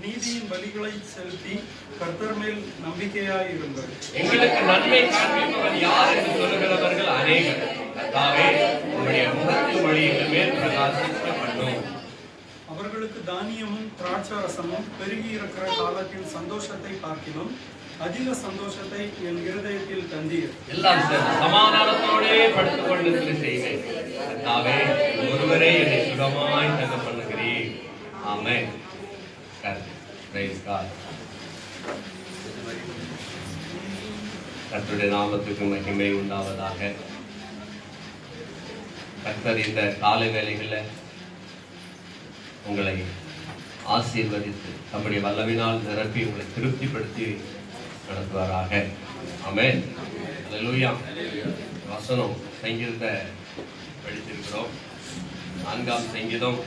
நீதியின் பலிகளை செலுத்தி கர்த்தர் மேல் நம்பிக்கையாயிருங்கள். எங்களுக்கு நன்மை காண்பிப்பவர் யார் என்று சொல்லுகிறவர்கள் அநேகர். கர்த்தாவே, உம்முடைய முகத்தின் ஒளி எங்கள் மேல் பிரகாசிக்க பண்ணும். அவர்களுக்கு தானியமும் திராட்சரசமும் பெருகி இருக்கிற காலத்தில் சந்தோஷத்தை பார்க்கிலும் அதிக சந்தோஷத்தை என் இருதயத்தில் தந்தீர். எல்லாம் சமாதானத்தோடே படுத்துக் கொண்டு செய்வேன். கர்த்தாவே, ஒருவரே என்னை சுகமாய் தங்க பண்ணுகிறீர். ஆமென். Price God. கர்த்தருடைய நாமத்துக்கு மகிமை உண்டாவதாக. கர்த்தர் இந்த காலை வேளைகளில் உங்களை ஆசீர்வதித்து தம்முடைய வல்லவினால் நிரப்பி உங்களை திருப்திப்படுத்தி நடத்துவாராக. ஆமென். அல்லேலூயா. வசனம் சங்கீதத்தை படித்திருக்கிறோம். 4ஆம் சங்கீதம்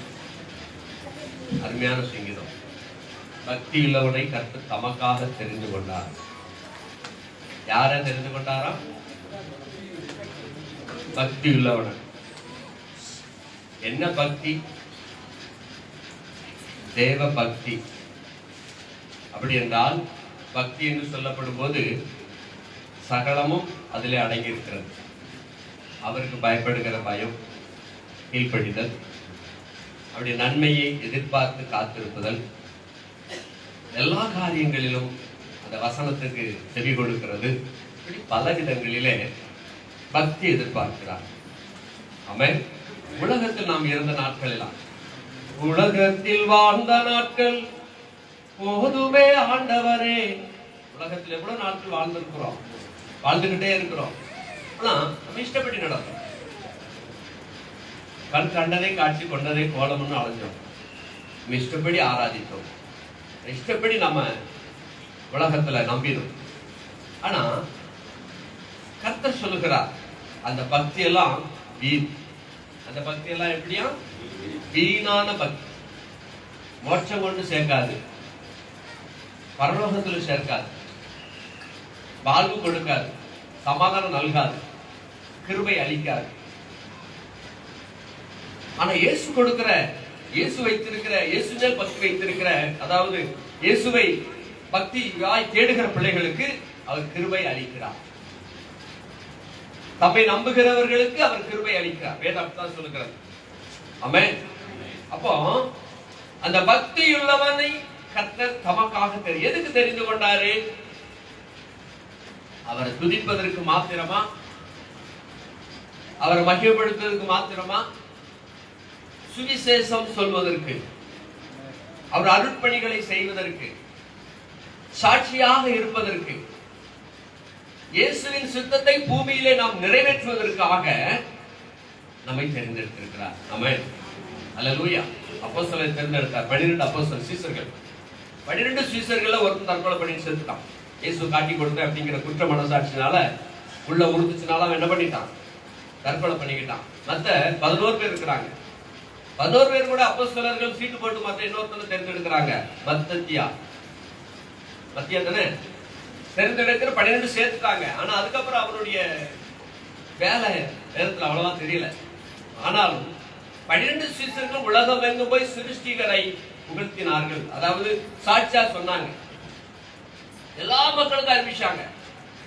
அருமையான சங்கீதம். பக்தி உள்ளவனை கர்த்தர் தமக்காக தெரிந்து கொண்டார். யார தெரிந்து கொண்டாரா? பக்தி உள்ளவனை. என்ன பக்தி? தேவ பக்தி. அப்படி என்றால் பக்தி என்று சொல்லப்படும் போது சகலமும் அதிலே அடங்கி இருக்கிறது. அவருக்கு பயப்படுகிற பயம், கீழ்ப்படிதல், அவருடைய நன்மையை எதிர்பார்த்து காத்திருப்பதல், எல்லா காரியங்களிலும் அந்த வசனத்துக்கு செவி கொடுக்கிறது. பல விதங்களிலே பக்தி எதிர்பார்க்கிறார். ஆமென். உலகத்தில் நாம் இருந்த நாட்கள் எல்லாம், உலகத்தில் வாழ்ந்த நாட்கள் போதுமே ஆண்டவரே. உலகத்தில் எவ்வளவு நாட்கள் வாழ்ந்திருக்கிறோம், வாழ்ந்துகிட்டே இருக்கிறோம். ஆனா நம்ம இஷ்டப்படி நடக்கும். கண் கண்டதை காட்சி கொண்டதை கோலம்னு அலைஞ்சோம். நம்ம இஷ்டப்படி ஆராதித்தோம். இஷ்டப்படி நம்ம உலகத்துல நம்பினோம். ஆனா கர்த்தர் சொல்லுகிறார், அந்த பக்தி எல்லாம் வீண். அந்த பக்தி எல்லாம் எப்படியா? வீணான பக்தி. மோட்சம் கொண்டு சேர்க்காது, பரலோகத்தில் சேர்க்காது, வாழ்வு கொடுக்காது, சமாதானம் நல்காது, கிருபை அளிக்காது. ஆனா இயேசு கொடுக்கிற, இயேசு வைத்திருக்கிற, இயேசு மேல் பக்தி வைத்திருக்கிற, அதாவது இயேசுவை பக்தி தேடுகிற பிள்ளைகளுக்கு அவர் கிருபை அளிக்கிறார். தம்மை நம்புகிறவர்களுக்கு அவர் கிருபை அளிக்கிறார். வேதம் தான் சொல்லுகிறது. ஆமென். அப்போ அந்த பக்தி உள்ளவனை கர்த்தர் தமக்காக எதுக்கு தெரிந்து கொண்டாரு? அவரை துதிப்பதற்கு மாத்திரமா? அவரை மகிழ்ப்படுத்துவதற்கு மாத்திரமா? சுவிசேஷம் சொல்வதற்கு, அவர் அருட்பணிகளை செய்வதற்கு, சாட்சியாக இருப்பதற்கு, இயேசுவின் சித்தத்தை பூமியிலே நாம் நிறைவேற்றுவதற்காக நம்மை தேர்ந்தெடுத்திருக்கிறார். ஆமென். அல்லேலூயா. அப்போஸ்தலரை தேர்ந்தெடுத்தார். 12 அப்போஸ்தலர் சீசர்கள். 12 சீசர்கள்ல ஒருத்தன் தற்கொலை பண்ணி செத்துட்டான். இயேசு காட்டி கொடுத்த அப்படிங்கிற குற்ற மனசாட்சினால உள்ள உறுத்துச்சுனால அவன் என்ன பண்ணிட்டான்? தற்கொலை பண்ணிக்கிட்டான். மத்த 11 பேர் இருக்கிறாங்க. 11 பேர் கூட அப்போஸ்தலர்கள் சீட்டு போட்டு மத்த இன்னொருத்தனை தேர்ந்தெடுக்கிறாங்க. மத்தியா தானே தேர்ந்தெடுக்கிற 12 சேர்த்துட்டாங்க. ஆனா அதுக்கப்புறம் அவருடைய வேலை நேரத்தில் அவ்வளவா தெரியல. ஆனாலும் 12 சீசர்கள் உலகம் எங்கு போய் சிருஷ்டிகரை புகழ்த்தினார்கள். அதாவது சாட்சியா சொன்னாங்க. எல்லா மக்களுக்கும் அறிவிச்சாங்க.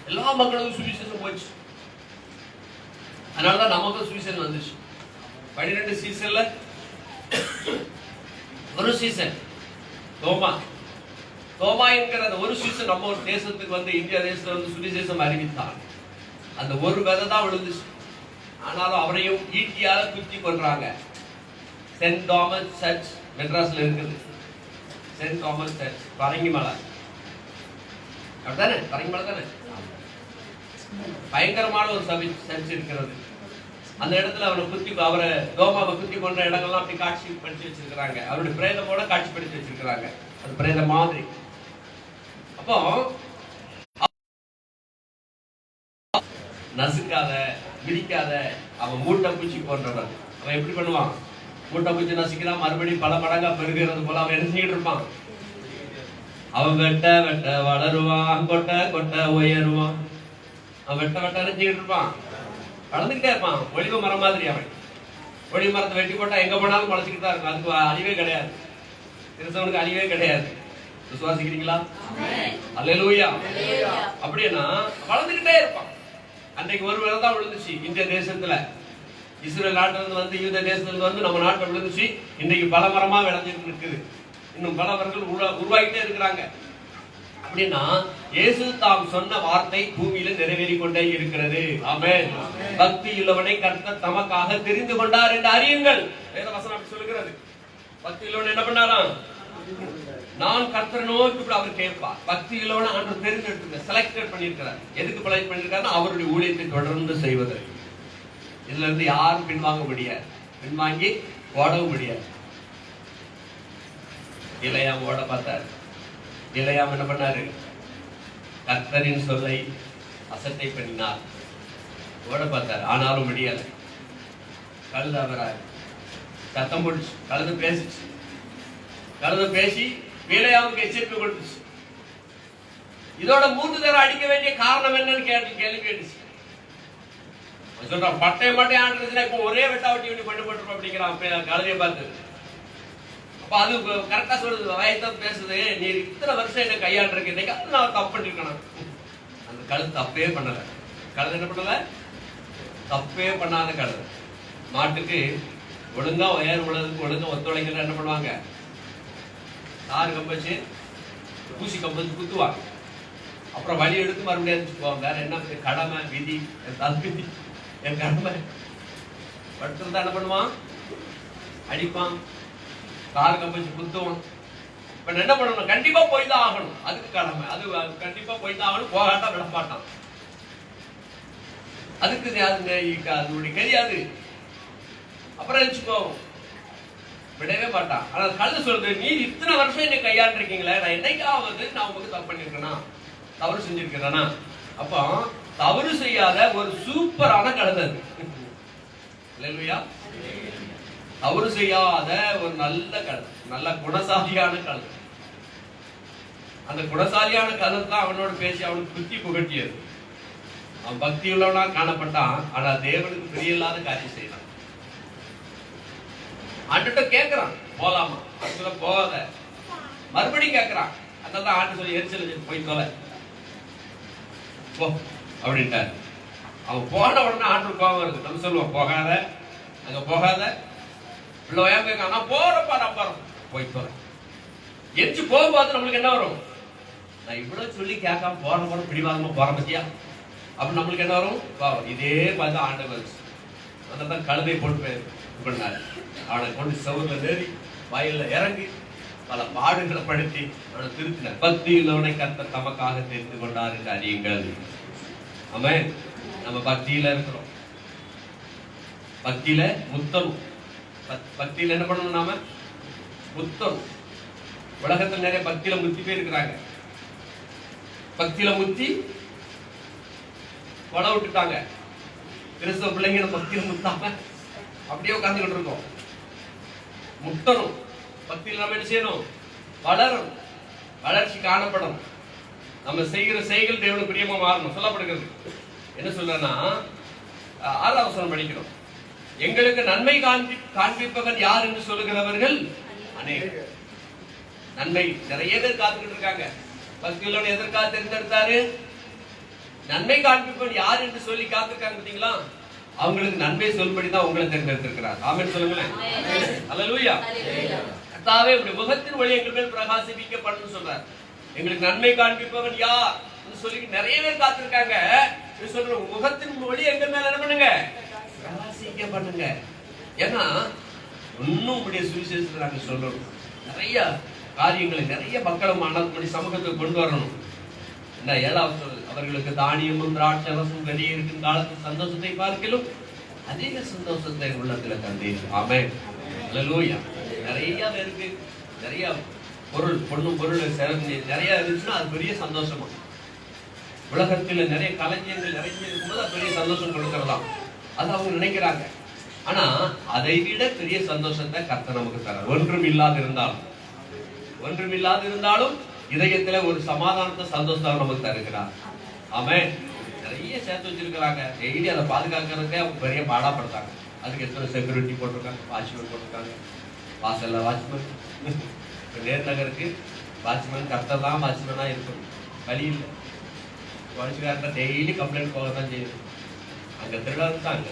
எல்லா மக்களுக்கும் சுவிசேஷம் போச்சு. அதனாலதான் நமக்கும் சுவிசேஷம் வந்துச்சு. 12 சீசன்ல ஒரு சீசன் தோமா என்கிற அந்த ஒரு சீசன் நம்ம ஒரு தேசத்துக்கு வந்து இந்தியா தேசத்துல வந்து சுவிசேஷம் அறிவித்தான். அந்த ஒரு விதை தான் விழுந்துச்சு. ஆனாலும் அவரையும் ஈட்டியால குத்தி கொன்றாங்க. சென்ட் தாமஸ் சர்ச் மெட்ராஸ்ல இருக்குது. சென்ட் தாமஸ் சர்ச் பரங்கிமலை, அப்படித்தானே? பரங்கிமலை தானே? பயங்கரமான ஒரு சர்ச் இருக்கிறது. அந்த இடத்துல அவரை தோமாவை குத்தி கொண்ட இடங்கள்லாம் அப்படி காட்சி படிச்சு வச்சிருக்கிறாங்க. அவருடைய பிரேதமோட காட்சி படிச்சு வச்சிருக்கிறாங்க. அது பிரேத மாதிரி. அப்போ நசுக்காத, விரிக்காத, அவன் மூட்டை பூச்சி போன்றவன். அவன் எப்படி பண்ணுவான்? மூட்டை பூச்சி நசுக்கிறான், மறுபடியும் பல மடங்கா பெருகிறது போல அவன் என்ன செஞ்சுட்டு இருப்பான்? அவன் வெட்ட வெட்ட வளருவான், கொட்ட கொட்ட உயருவான். அவன் வெட்ட வெட்ட செஞ்சுக்கிட்டு இருப்பான், வளர்ந்துக்கிட்டே இருப்பான். ஒளிவு மரம் மாதிரி அவன். ஒளிவு மரத்தை வெட்டி போட்டா எங்க போனாலும் முளைச்சிக்கிட்டு தான் இருக்கும். அதுக்கு அழிவே கிடையாது. கிறிஸ்தவனுக்கு அழிவே கிடையாது. விசுவாசிக்கிறீங்களா? அல்லேலூயா. அப்படின்னா வளர்ந்துக்கிட்டே இருப்பான். அன்றைக்கு ஒரு வேலை தான் விழுந்துச்சு இந்திய தேசத்துல. இஸ்ரேல் நாட்டுல இருந்து வந்து யூத தேசத்துல வந்து நம்ம நாட்டில் விழுந்துச்சு. இன்னைக்கு பல மரமா விளைஞ்சிட்டு இருக்குது. இன்னும் பல மரங்கள் உருவாகிட்டே இருக்கிறாங்க. அப்படின்னா இயேசு தாம் சொன்ன வார்த்தை பூமியில நிறைவேறி கொண்டே இருக்கிறது. ஆமென். பக்தி உள்ளவனை கர்த்தர் தமக்காக தெரிந்து கொண்டார் என்று அறியுங்கள். வேத வசனம் அப்படி சொல்லுகிறது. பக்தி உள்ளவன் என்ன பண்ணாராம்? நான் கர்த்தரை நோக்கி அவர் கேட்பார். பக்தி உள்ளவனை ஆண்டவர் தெரிந்தெடுத்து செலக்டட் பண்ணியிருக்கிறார். எதுக்கு செலக்ட் பண்ணியிருக்காருன்னா அவருடைய ஊழியத்தை தொடர்ந்து செய்வதற்கு. இதுல இருந்து யாரும் பின்வாங்க முடியாது, பின்வாங்கி ஓடவும் முடியாது. இளையாம் ஓட பார்த்தாரு. இளையாம் என்ன பண்ணாரு? கர்த்தரின் சொல்லை அசட்டை பண்ணினார். ஓட பார்த்தாரு, ஆனாலும் முடியல. கழுத வராரு, சத்தம் போட்டுச்சு. கழுத பேசிச்சு. கழுத பேசி இளையாமுக்கு எச்சரிக்கை கொடுத்துச்சு. இதோட 3 தடவை அடிக்க வேண்டிய காரணம் என்னன்னு கேள்வி கேட்டுச்சு. சொல்றான், பட்டை மட்டும் ஆண்டுச்சுன்னா இப்ப ஒரே வெட்டாவட்டி வேண்டி பண்ணப்பட்டிருப்போம் அப்படிங்கிறான் கழுதையை பார்த்து. அப்ப அது கரெக்டா சொல்லுது, வயதான் பேசுது. நீ இத்தனை வருஷம் என்ன கையாண்டுருக்கு, இன்னைக்கு நான் தப்பு பண்ணிருக்கணும். அந்த கழுது தப்பே பண்ணல. கழுது என்ன பண்ணல? தப்பே பண்ணாத கழுது. மாட்டுக்கு ஒழுங்கா உயர் உலகத்துக்கு ஒழுங்கா ஒத்துழைக்கிற என்ன பண்ணுவாங்க? தாறு கம்பச்சு ஊசி கம்பச்சு குத்துவாங்க. அப்புறம் வழி எடுத்து மறுபடியும் போவாங்க. வேற என்ன கடமை விதி, என் கடமை. படுத்திருந்தா என்ன பண்ணுவான்? அடிப்பான், கார் கம்பச்சு குத்துவான். இப்ப என்ன பண்ணணும்? கண்டிப்பா போய் தான் ஆகணும். அதுக்கு கடமை. அது கண்டிப்பா போய் தான் ஆகணும். போகாட்டா விட மாட்டான். அதுக்கு அதனுடைய தெரியாது. அப்புறம் எழுச்சுக்கோ, விடவே மாட்டான். ஆனா கழுது சொல்றது, நீ இத்தனை வருஷம் என்னை கையாண்டிருக்கீங்களே, நான் என்னைக்காவது நான் உங்களுக்கு தப்பு பண்ணிருக்கேனா, தவறு செஞ்சிருக்கிறேனா? அப்போ தவறு செய்யாத ஒரு சூப்பரான கழுதை. இல்லையா? தவறு செய்யாத ஒரு நல்ல கழுதை, நல்ல குணசாலியான கழுதை. அந்த குணசாலியான கழுதை தான் அவனோட பேசி அவனுக்கு புத்தி புகட்டியது. அவன் பக்தி உள்ளவனா காணப்பட்டான். ஆனா தேவனுக்கு பிரியல்லாத காரியம் செய்யறான். ஆண்டுகிட்ட கேட்கிறான், போலாமா? அதுல போகாத. மறுபடியும் கேட்கிறான். அதான் ஆண்டு சொல்லி எரிச்சல், போய் தொலை போ அப்படின்ட்டாரு. அவன் போன உடனே ஆண்டு கோபம் வருது. நம்ம சொல்லுவோம், போகாத, அங்க போகாத. பிள்ளையா கேட்க, நான் போறப்பா, நான் போறேன், போய் தொலை. எரிச்சு போகும்போது நம்மளுக்கு என்ன வரும்? நான் இவ்வளவு சொல்லி கேட்காம போற பிடிவாதமா போற பத்தியா அப்ப நம்மளுக்கு என்ன வரும்? இதே மாதிரி ஆண்டு வந்துச்சு. அதான் கழுதை போட்டு பண்ணாரு. அவனை கொண்டு சவுல ஏறி வயல்ல இறங்கி பல பாடுகளை படுத்தி அவனை திருத்தினார். பக்தி உள்ளவனை கர்த்தர் தமக்காக தெரிந்து கொண்டார் என்று அறியுங்கள். ஆமென். நம்ம பக்தியில இருக்கிறோம். பக்தியில முத்தணும். பக்தியில என்ன பண்ணணும்? நாம முத்தணும். உலகத்துல நிறைய பக்தியில முத்தி போய் இருக்கிறாங்க. பக்தியில முத்தி கொலை விட்டுட்டாங்க. கிறிஸ்தவ பிள்ளைங்க பக்தியில முத்தாம அப்படியே உட்கார்ந்துகிட்டு இருக்கோம். முட்டணும். பக்தியில் நம்ம என்ன செய்யணும்? வளரும். வளர்ச்சி காணப்படும். நம்ம செய்கிற செய்கள் தேவனுக்கு பிரியமா மாறணும் சொல்லப்படுகிறது. என்ன சொல்றேன்னா 6வது வசனம் படிக்கிறோம். எங்களுக்கு நன்மை காண்பிப்பவன் யார் என்று சொல்லுகிறவர்கள் அநேகர். நன்மை நிறைய பேர் காத்துக்கிட்டு இருக்காங்க. பக்தியுள்ளவன் எதற்காக தேர்ந்தெடுத்தாரு? நன்மை காண்பிப்பவன் யார் என்று சொல்லி காத்திருக்காங்க பாத்தீங்களா? அவங்களுக்கு நன்மை சொல்படிதான் உங்களை தேர்ந்தெடுத்திருக்கிறார். ஆமென் சொல்லுங்களேன். அல்லேலூயா. கர்த்தாவே உம்முடைய முகத்தின் ஒளி எங்கள் மேல் பிரகாசிக்க பண்ணு சொல்றார். எங்களுக்கு நன்மை காண்பிப்பவன் யார் என்று சொல்லி நிறைய பேர் காத்திருக்காங்க. சொல்ற முகத்தின் ஒளி எங்கள் மேல என்ன பண்ணுங்க? பிரகாசிக்க பண்ணுங்க. ஏன்னா இன்னும் உடைய சுவிசேஷத்தை நாங்க சொல்றோம். நிறைய காரியங்களை நிறைய மக்களை மனப்படி சமூகத்துக்கு கொண்டு வரணும். இந்த 7வது சொல், அவர்களுக்கு தானியமும் திராட்சரசும் வெளியே இருக்கும் காலத்து சந்தோஷத்தை பார்க்கலும் அதிக சந்தோஷத்தை உள்ளத்துல கண்டேன். ஆமென். அல்லேலூயா. நிறைய பேருக்கு நிறைய பொருள் பொண்ணும் பொருள் நிறைய இருந்துச்சுன்னா அது பெரிய சந்தோஷமா. உலகத்துல நிறைய களஞ்சியங்கள் நிறைய இருக்கும்போது அது பெரிய சந்தோஷம் கொடுக்கறதா அது அவங்க நினைக்கிறாங்க. ஆனா அதை விட பெரிய சந்தோஷத்தை கர்த்தர் நமக்கு தரார். ஒன்றும் இல்லாது இருந்தாலும் இதயத்துல ஒரு சமாதானத்தை சந்தோஷத்தை நமக்கு தருகிறார். ஆமென். நிறைய சேர்த்து வச்சிருக்கிறாங்க. டெய்லி அதை பாதுகாக்கிறதுக்கே அவங்க பெரிய பாடாப்படுத்தாங்க. அதுக்கு எத்தனை செக்யூரிட்டி போட்டிருக்காங்க, வாட்ச்மேன் போட்டிருக்காங்க. வாசல்ல வாட்ச்மேன். நேர் நகருக்கு வாட்ச்மேன் கர்த்தர் தான் வாட்ச்மேனா இருக்கணும். வழி இல்லை. வாட்ச்மேன்கிட்ட டெய்லி கம்ப்ளைண்ட் போக தான் செய்யணும். அங்க திருடாதான்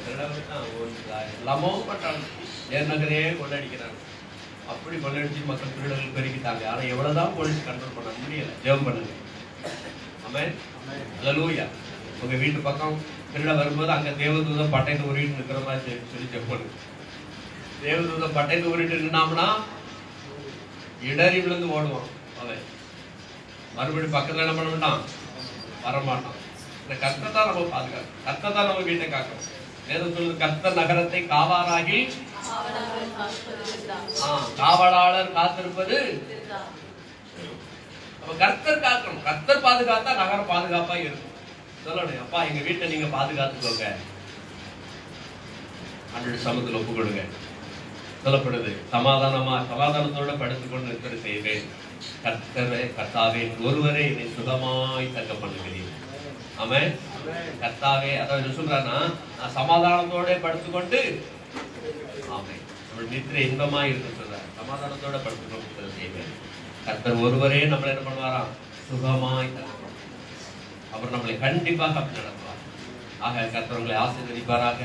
எல்லாமோ பண்றாங்க. நேர் நகரே கொள்ளடிக்கிறாங்க. அப்படி கொள்ளடிச்சு மக்கள் திருடர்கள் பெருக்கிட்டாங்க. ஆனா எவ்வளவுதான் போலீஸ் கண்ட்ரோல் பண்ண முடியல. ஜெபம் பண்ணுங்க. ஆமென். அல்லேலூயா. உங்க வீட்டு பக்கம் திருட வரும்போது அங்க தேவதூதன் பட்டையை உருவிட்டு இருக்கிற மாதிரி சொல்லி ஜெபம் பண்ணுங்க. தேவதூதன் பட்டையை உருவிட்டு இருந்தாம்னா இடறி விழுந்து ஓடுவான். அவன் மறுபடியும் பக்கத்துல என்ன பண்ண மாட்டான்? வரமாட்டான். இந்த கர்த்தர் தான் நம்ம பாதுகாக்கணும். கர்த்தர் தான் நம்ம வீட்டை காக்கணும். வேதம் சொல்லுது, கர்த்தர் நகரத்தை காவாராகி காவலாளர் காத்திருப்பது. கர்த்தர் காக்கணும். கர்த்தர் பாதுகாத்தா நகரம் பாதுகாப்பா இருக்கும். சொல்லணும், அப்பா எங்க வீட்டை நீங்க பாதுகாத்துக்கோங்க. அன்று சமத்துல ஒப்பு கொடுங்க. சொல்லப்படுது, சமாதானத்தோட படுத்துக்கொண்டு இருக்கிற செய்வேன். கர்த்தாவே ஒருவரே என்னை சுகமாய் தக்க பண்ணுகிறேன். ஆமென். கர்த்தாவே அதாவது சொல்றானா, நான் சமாதானத்தோட படுத்துக்கொண்டு ஆமென் நம்ம நித்திரை இன்பமாய் இருக்கு சொல்றாரு. சமாதானத்தோட படுத்துக்கொண்டு செய்வேன். கர்த்தர் ஒருவரே நம்மளை என்ன பண்ணுவாராம்? சுகமாய் தக்க. அவர் நம்மளை கண்டிப்பாக அப்படி நடத்துவார். ஆக கர்த்தர் உங்களை ஆசீர்வதிப்பாராக.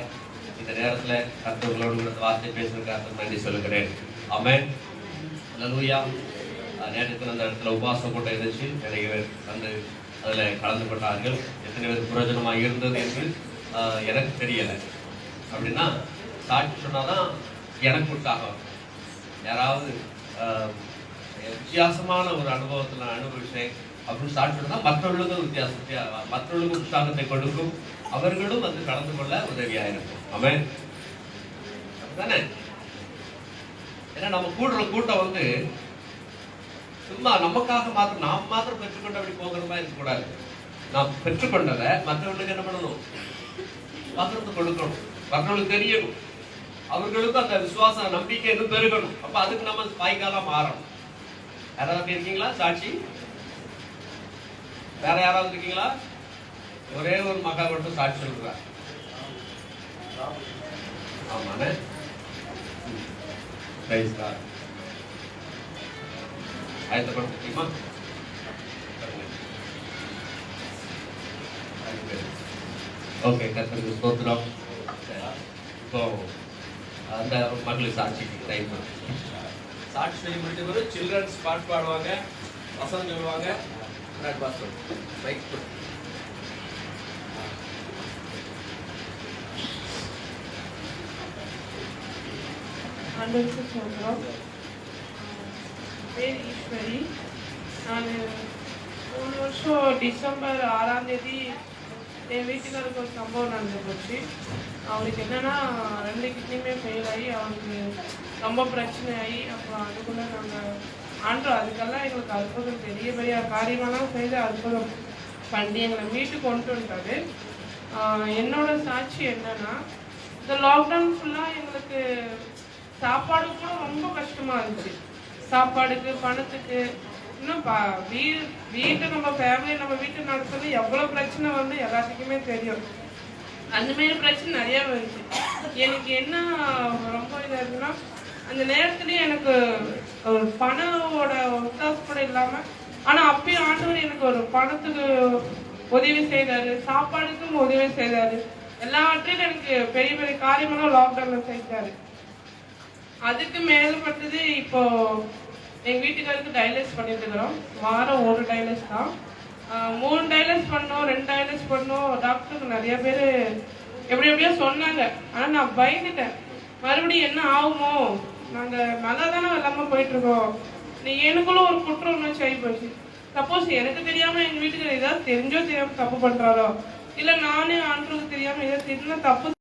இந்த நேரத்துல கர்த்தர்களோடு வார்த்தை பேசுறதுக்காக நன்றி சொல்லுகிறேன். ஆமென். அல்லேலூயா. நேரத்தில் அந்த இடத்துல உபவாசம் கூட்டம் இருந்துச்சு. நிறைய பேர் வந்து அதுல கலந்து கொண்டார்கள். எத்தனை பேர் பிரயோஜனமாக இருந்தது என்று எனக்கு தெரியலை. அப்படின்னா சாட்சி சொன்னாதான் எனக்கு உற்சாகம். யாராவது வித்தியாசமான ஒரு அனுபவத்தில் நான் அனுபவிச்சேன் அப்படின்னு சாட்சி சொன்னா மற்றவர்களுக்கும் மற்றவர்களுக்கும் உற்சாகத்தை கொடுக்கும். அவர்களும் வந்து கலந்து கொள்ள உதவியா இருக்கும். ஆமென். தானே? ஏன்னா நம்ம கூட்டம் வந்து சும்மா நமக்காக மாத்திரம் நாம் மாத்திரம் பெற்றுக்கொண்டு அப்படி போகிற மாதிரி இருக்கக்கூடாது. நாம் பெற்றுக்கொண்டதை மற்றவர்களுக்கு என்ன பண்ணணும்? பகிர்ந்து கொடுக்கணும். மற்றவர்களுக்கு தெரியணும். அவர்களுக்கும் அந்த விசுவாச நம்பிக்கை இன்னும் பெருகணும். அப்ப அதுக்கு நம்ம வாய்க்காலா மாறணும். யாராவது இருக்கீங்களா சாட்சி? வேற யாராவது இருக்கீங்களா? ஒரே ஒரு மகா மட்டும் சாட்சி சொல்றார். ஆமாண்ணே. ஆயத்தப்படுத்திமா? ஓகே, கர்த்தருக்கு ஸ்தோத்திரம். இப்போ அந்த மக்களுக்கு சாட்சிக்கு டைம் சாட்சி சொல்லி முடிச்ச பிறகு சில்ட்ரன்ஸ் பாட்டு பாடுவாங்க, வசனம் சொல்லுவாங்க. ஆண்டவருக்கு சொல்கிறோம். பேர் ஈஸ்வரி. நான் போன வருஷம் டிசம்பர் 6ஆம் தேதி என் வீட்டுக்காருக்கு ஒரு சம்பவம் நடந்து போச்சு. அவருக்கு என்னென்னா 2 கிட்னியுமே ஃபெயில் ஆகி அவருக்கு ரொம்ப பிரச்சனை ஆகி அப்புறம் அதுக்குள்ளே நாங்கள் அதுக்கெல்லாம் எங்களுக்கு அற்புதம் பெரிய பெரிய காரியமெல்லாம் செய்து அற்புதம் பண்ணி எங்களை மீட்டு கொண்டு வந்துட்டாரு. என்னோட சாட்சி என்னன்னா, இந்த லாக்டவுன் ஃபுல்லாக எங்களுக்கு சாப்பாடு கூட ரொம்ப கஷ்டமாக இருந்துச்சு. சாப்பாடுக்கு, பணத்துக்கு, இன்னும் வீட்டை நம்ம ஃபேமிலி நம்ம வீட்டை நடத்துறது எவ்வளோ பிரச்சனை வந்து எல்லாத்துக்குமே தெரியும். அந்தமாரி பிரச்சனை நிறையா வந்துச்சு. எனக்கு என்ன ரொம்ப இதாக இருக்குன்னா, அந்த நேரத்துலேயே எனக்கு ஒரு பணத்தோட ஒத்தாசை கூட இல்லாமல், ஆனால் அப்பயும் ஆண்டவர் எனக்கு ஒரு பணத்துக்கு உதவி செய்தாரு, சாப்பாடுக்கும் உதவி செய்தாரு. எல்லாவற்றையும் எனக்கு பெரிய பெரிய காரியமெல்லாம் லாக்டவுன்ல செஞ்சாரு. அதுக்கு மேற்பட்டது இப்போ எங்கள் வீட்டுக்காருக்கு டைலஸ் பண்ணிட்டு இருக்கிறோம். வாரம் 1 டைலஸ் தான். 3 டைலஸ் பண்ணோம், 2 டைலஸ் பண்ணோம். டாக்டருக்கு நிறைய பேர் எப்படியோ சொன்னாங்க. ஆனால் நான் பயந்துட்டேன், மறுபடியும் என்ன ஆகுமோ, நாங்கள் நல்லா தானே இல்லாமல் போயிட்டுருக்கோம். நீ எனக்குள்ள ஒரு குற்ற உணர்ச்சி ஆகி போச்சு. சப்போஸ் எனக்கு தெரியாமல் எங்கள் வீட்டுக்கு ஏதாவது தெரிஞ்சோ தெரியாமல் தப்பு பண்ணுறாரோ, இல்லை நானே ஆண்டவருக்கு தெரியாமல் ஏதாவது தெரிஞ்சா தப்பு